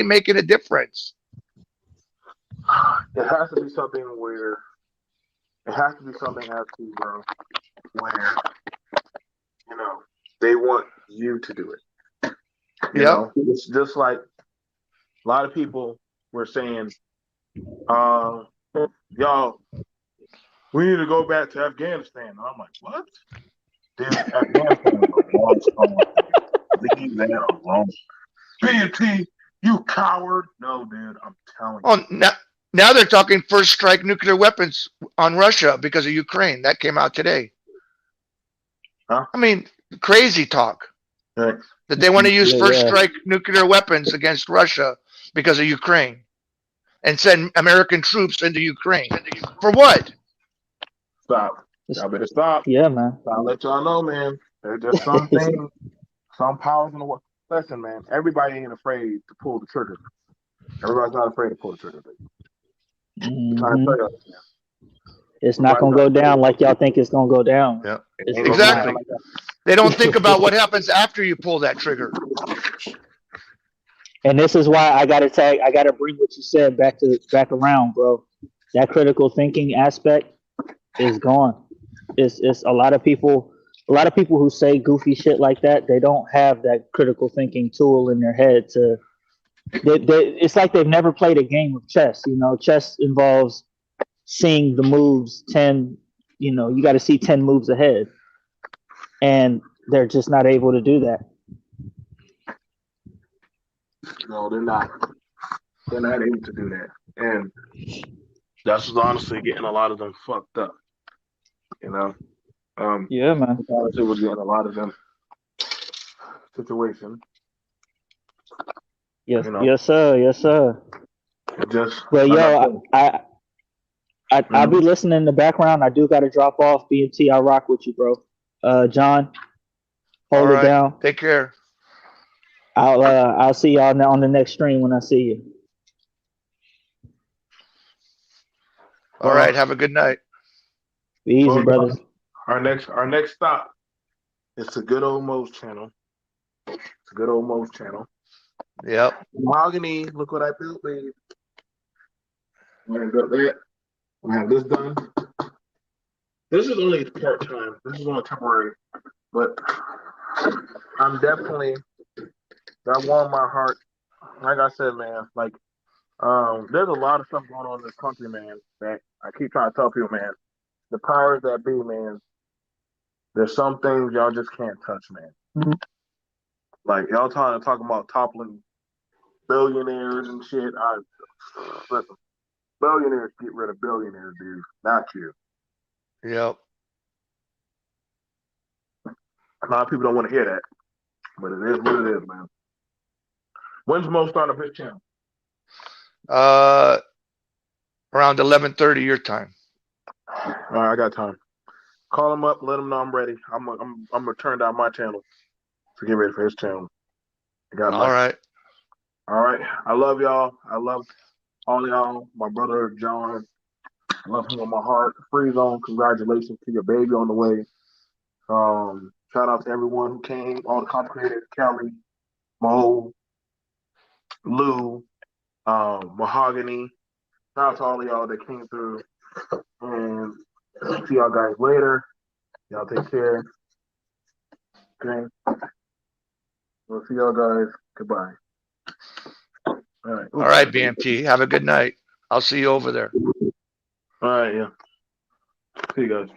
making a difference. It has to be something where bro, where they want you to do it. You know, it's just like a lot of people were saying, y'all, we need to go back to Afghanistan. And I'm like, what? Dude, Afghanistan is a long story. Leave that alone. BT, you coward. No, dude, I'm telling you. Oh, now they're talking first strike nuclear weapons on Russia because of Ukraine. That came out today. Huh? I mean, crazy talk. Right. That they want to use first strike nuclear weapons against Russia because of Ukraine and send American troops into Ukraine. For what? Stop. Y'all better stop. Yeah, man. I'll let y'all know, man. There's just some things, some powers in the world. Listen, man, everybody ain't afraid to pull the trigger. Everybody's not afraid to pull the trigger, baby. Mm-hmm. It's not going to go down like y'all think it's going to go down. Yeah, exactly. They don't think about what happens after you pull that trigger. And this is why I got to bring what you said back around, bro. That critical thinking aspect is gone. It's a lot of people who say goofy shit like that, they don't have that critical thinking tool in their head to it's like they've never played a game of chess. You know, chess involves seeing the moves 10, you got to see 10 moves ahead. And they're just not able to do that. No, they're not. They're not able to do that. And that's what's honestly getting a lot of them fucked up. Yeah, man. Honestly, was getting a lot of them situations. Yes, yes, sir. Yes, sir. Well, yo, I'll be listening in the background. I do got to drop off. BMT, I rock with you, bro. John, hold it down. Take care. I'll see y'all on the next stream when I see you. All right. Have a good night. Be easy, brothers. Our next stop is the Good Old Mo's channel. It's a Good Old Mo's channel. Yep. Mahogany, look what I built, baby. When I built that, I have this done. This is only part-time. This is only temporary. But I'm definitely, that warmed my heart. Like I said, man, there's a lot of stuff going on in this country, man, that I keep trying to tell people, man. The powers that be, man, there's some things y'all just can't touch, man. Mm-hmm. Like, y'all talking about toppling billionaires and shit. Listen, billionaires get rid of billionaires, dude. Not you. Yep. A lot of people don't want to hear that, but it is what it is, man. When's Mo start up his channel? Around 11:30 your time. All right, I got time. Call him up, let him know I'm ready. I'm gonna turn down my channel to get ready for his channel. I got All right. All right. I love y'all. I love all y'all. My brother John, I love him on my heart. Free Zone, congratulations to your baby on the way. Shout out to everyone who came, all the content creators, Kelly, Mo, Lou, Mahogany. Shout out to all of y'all that came through. And see y'all guys later. Y'all take care. Okay. We'll see y'all guys. Goodbye. All right. All right, BMT. Have a good night. I'll see you over there. All right. Yeah. See you guys.